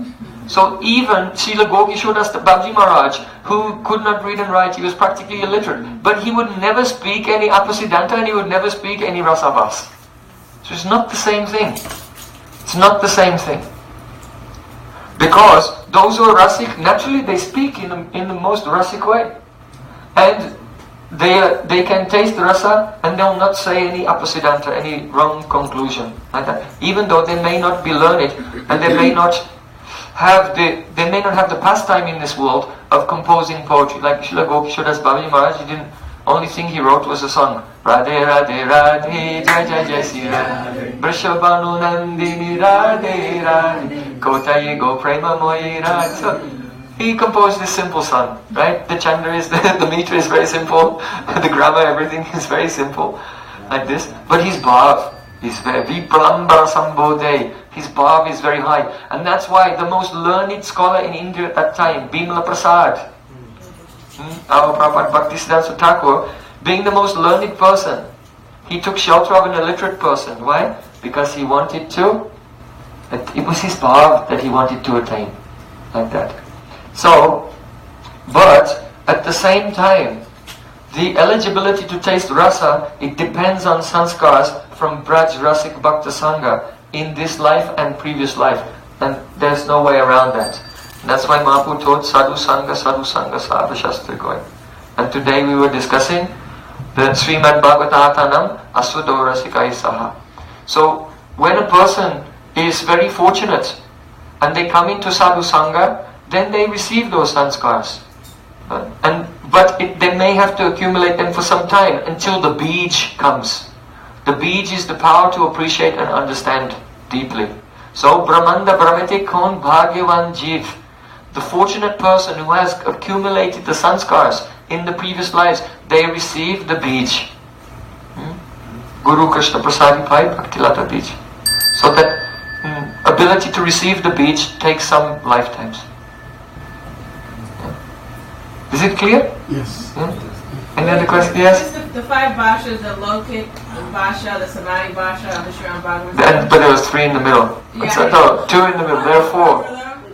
Speaker 1: So even Srila Gokishodas Babaji Maharaj, who could not read and write, he was practically illiterate, but he would never speak any Apasiddhanta and he would never speak any Rasabhas. So it's not the same thing. It's not the same thing. Because those who are Rasik, naturally they speak in the most Rasik way. And they can taste the Rasa and they'll not say any Apasiddhanta, any wrong conclusion. Like that. Even though they may not be learned and they may not have the pastime in this world of composing poetry. Like Srila Gokishodas Babaji Maharaj, only thing he wrote was a song. Radhe Radhe Radhe Jai Jai Jai Sri Radhe Vrishabhanu Nandini Radhe Radhe Kotaye go prema moye rag. So he composed this simple song, right? The chanda is, the meter is very simple, the grammar, everything is very simple, like this. But his bhav is very, viprambara sambodhe, his bhav is very high. And that's why the most learned scholar in India at that time, Bimala Prasad, our Prabhupada Bhaktisiddhanta Thakur, being the most learned person, he took shelter of an illiterate person. Why? Because he wanted to, it was his bhav that he wanted to attain, like that. So, but at the same time, the eligibility to taste rasa, it depends on sanskars from Braj Rasik Bhakta Sangha in this life and previous life. And there's no way around that. And that's why Mahaprabhu taught Sadhu Sangha Sarva Shastra Goy. And today we were discussing the Srimad Bhagavatanam Aswado Rasikai Saha. So, when a person is very fortunate and they come into Sadhu Sangha, then they receive those sanskars. But they may have to accumulate them for some time until the beej comes. The beej is the power to appreciate and understand deeply. So, Brahmanda Brahmati Kon Bhagyavan Jiv, the fortunate person who has accumulated the sanskars in the previous lives, they receive the beej. Guru Krishna Prasadi Pai Bhaktilata beej. So that ability to receive the beej takes some lifetimes. Is it clear?
Speaker 4: Yes.
Speaker 1: Any other question? Yes?
Speaker 3: The five bhashas, the Lokik Bhasha, the Samadhi Bhasha, the Shriram Bhagavatam.
Speaker 1: But there was three in the middle.
Speaker 3: Yeah.
Speaker 1: No, two in the middle. There are four.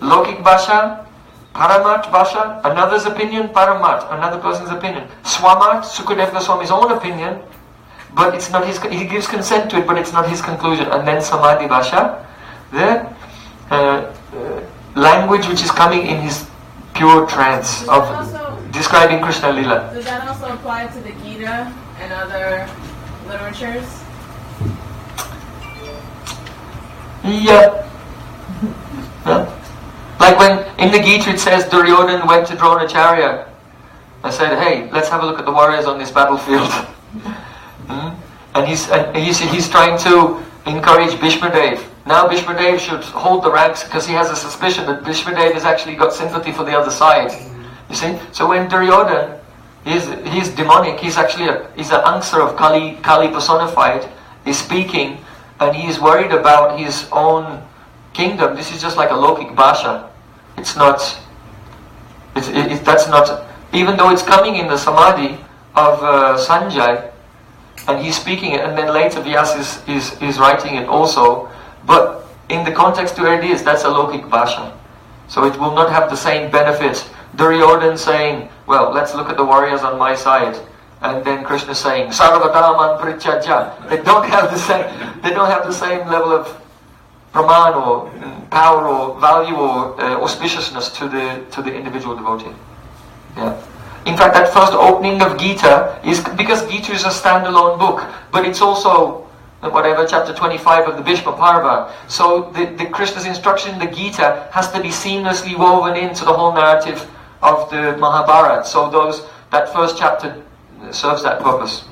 Speaker 1: Lokik Bhasha, Paramat Bhasha, another's opinion, Paramat, another person's opinion. Swamat, Sukadeva Goswami's own opinion, but it's not his, he gives consent to it, but it's not his conclusion. And then Samadhi Bhasha, the language which is coming in his pure trance of describing Krishna Lila.
Speaker 3: Does that also apply to the Gita and other literatures?
Speaker 1: Yeah. Like when in the Gita it says Duryodhana went to Dronacharya and said, hey, let's have a look at the warriors on this battlefield. And he's trying to encourage Bhishmadev. Now Bhishmadev should hold the ranks because he has a suspicion that Bhishmadev has actually got sympathy for the other side. You see? So when Duryodhana, he's demonic, he's actually he's an answer of Kali personified, is speaking, and he's worried about his own kingdom. This is just like a Lokik Bhasha. It's not, that's not, even though it's coming in the Samadhi of Sanjay, and he's speaking it, and then later Vyas is writing it also, but in the context where it is, that's a Lokik Bhasha. So it will not have the same benefit. Duryodhana saying, well, let's look at the warriors on my side. And then Krishna saying, Sarvadaman Prichaja. They don't have the same level of Praman or power or value or auspiciousness to the individual devotee. Yeah. In fact, that first opening of Gita is because Gita is a standalone book, but it's also whatever chapter 25 of the Bhishma Parva. So the Krishna's instruction in the Gita has to be seamlessly woven into the whole narrative of the Mahabharata. So that first chapter serves that purpose.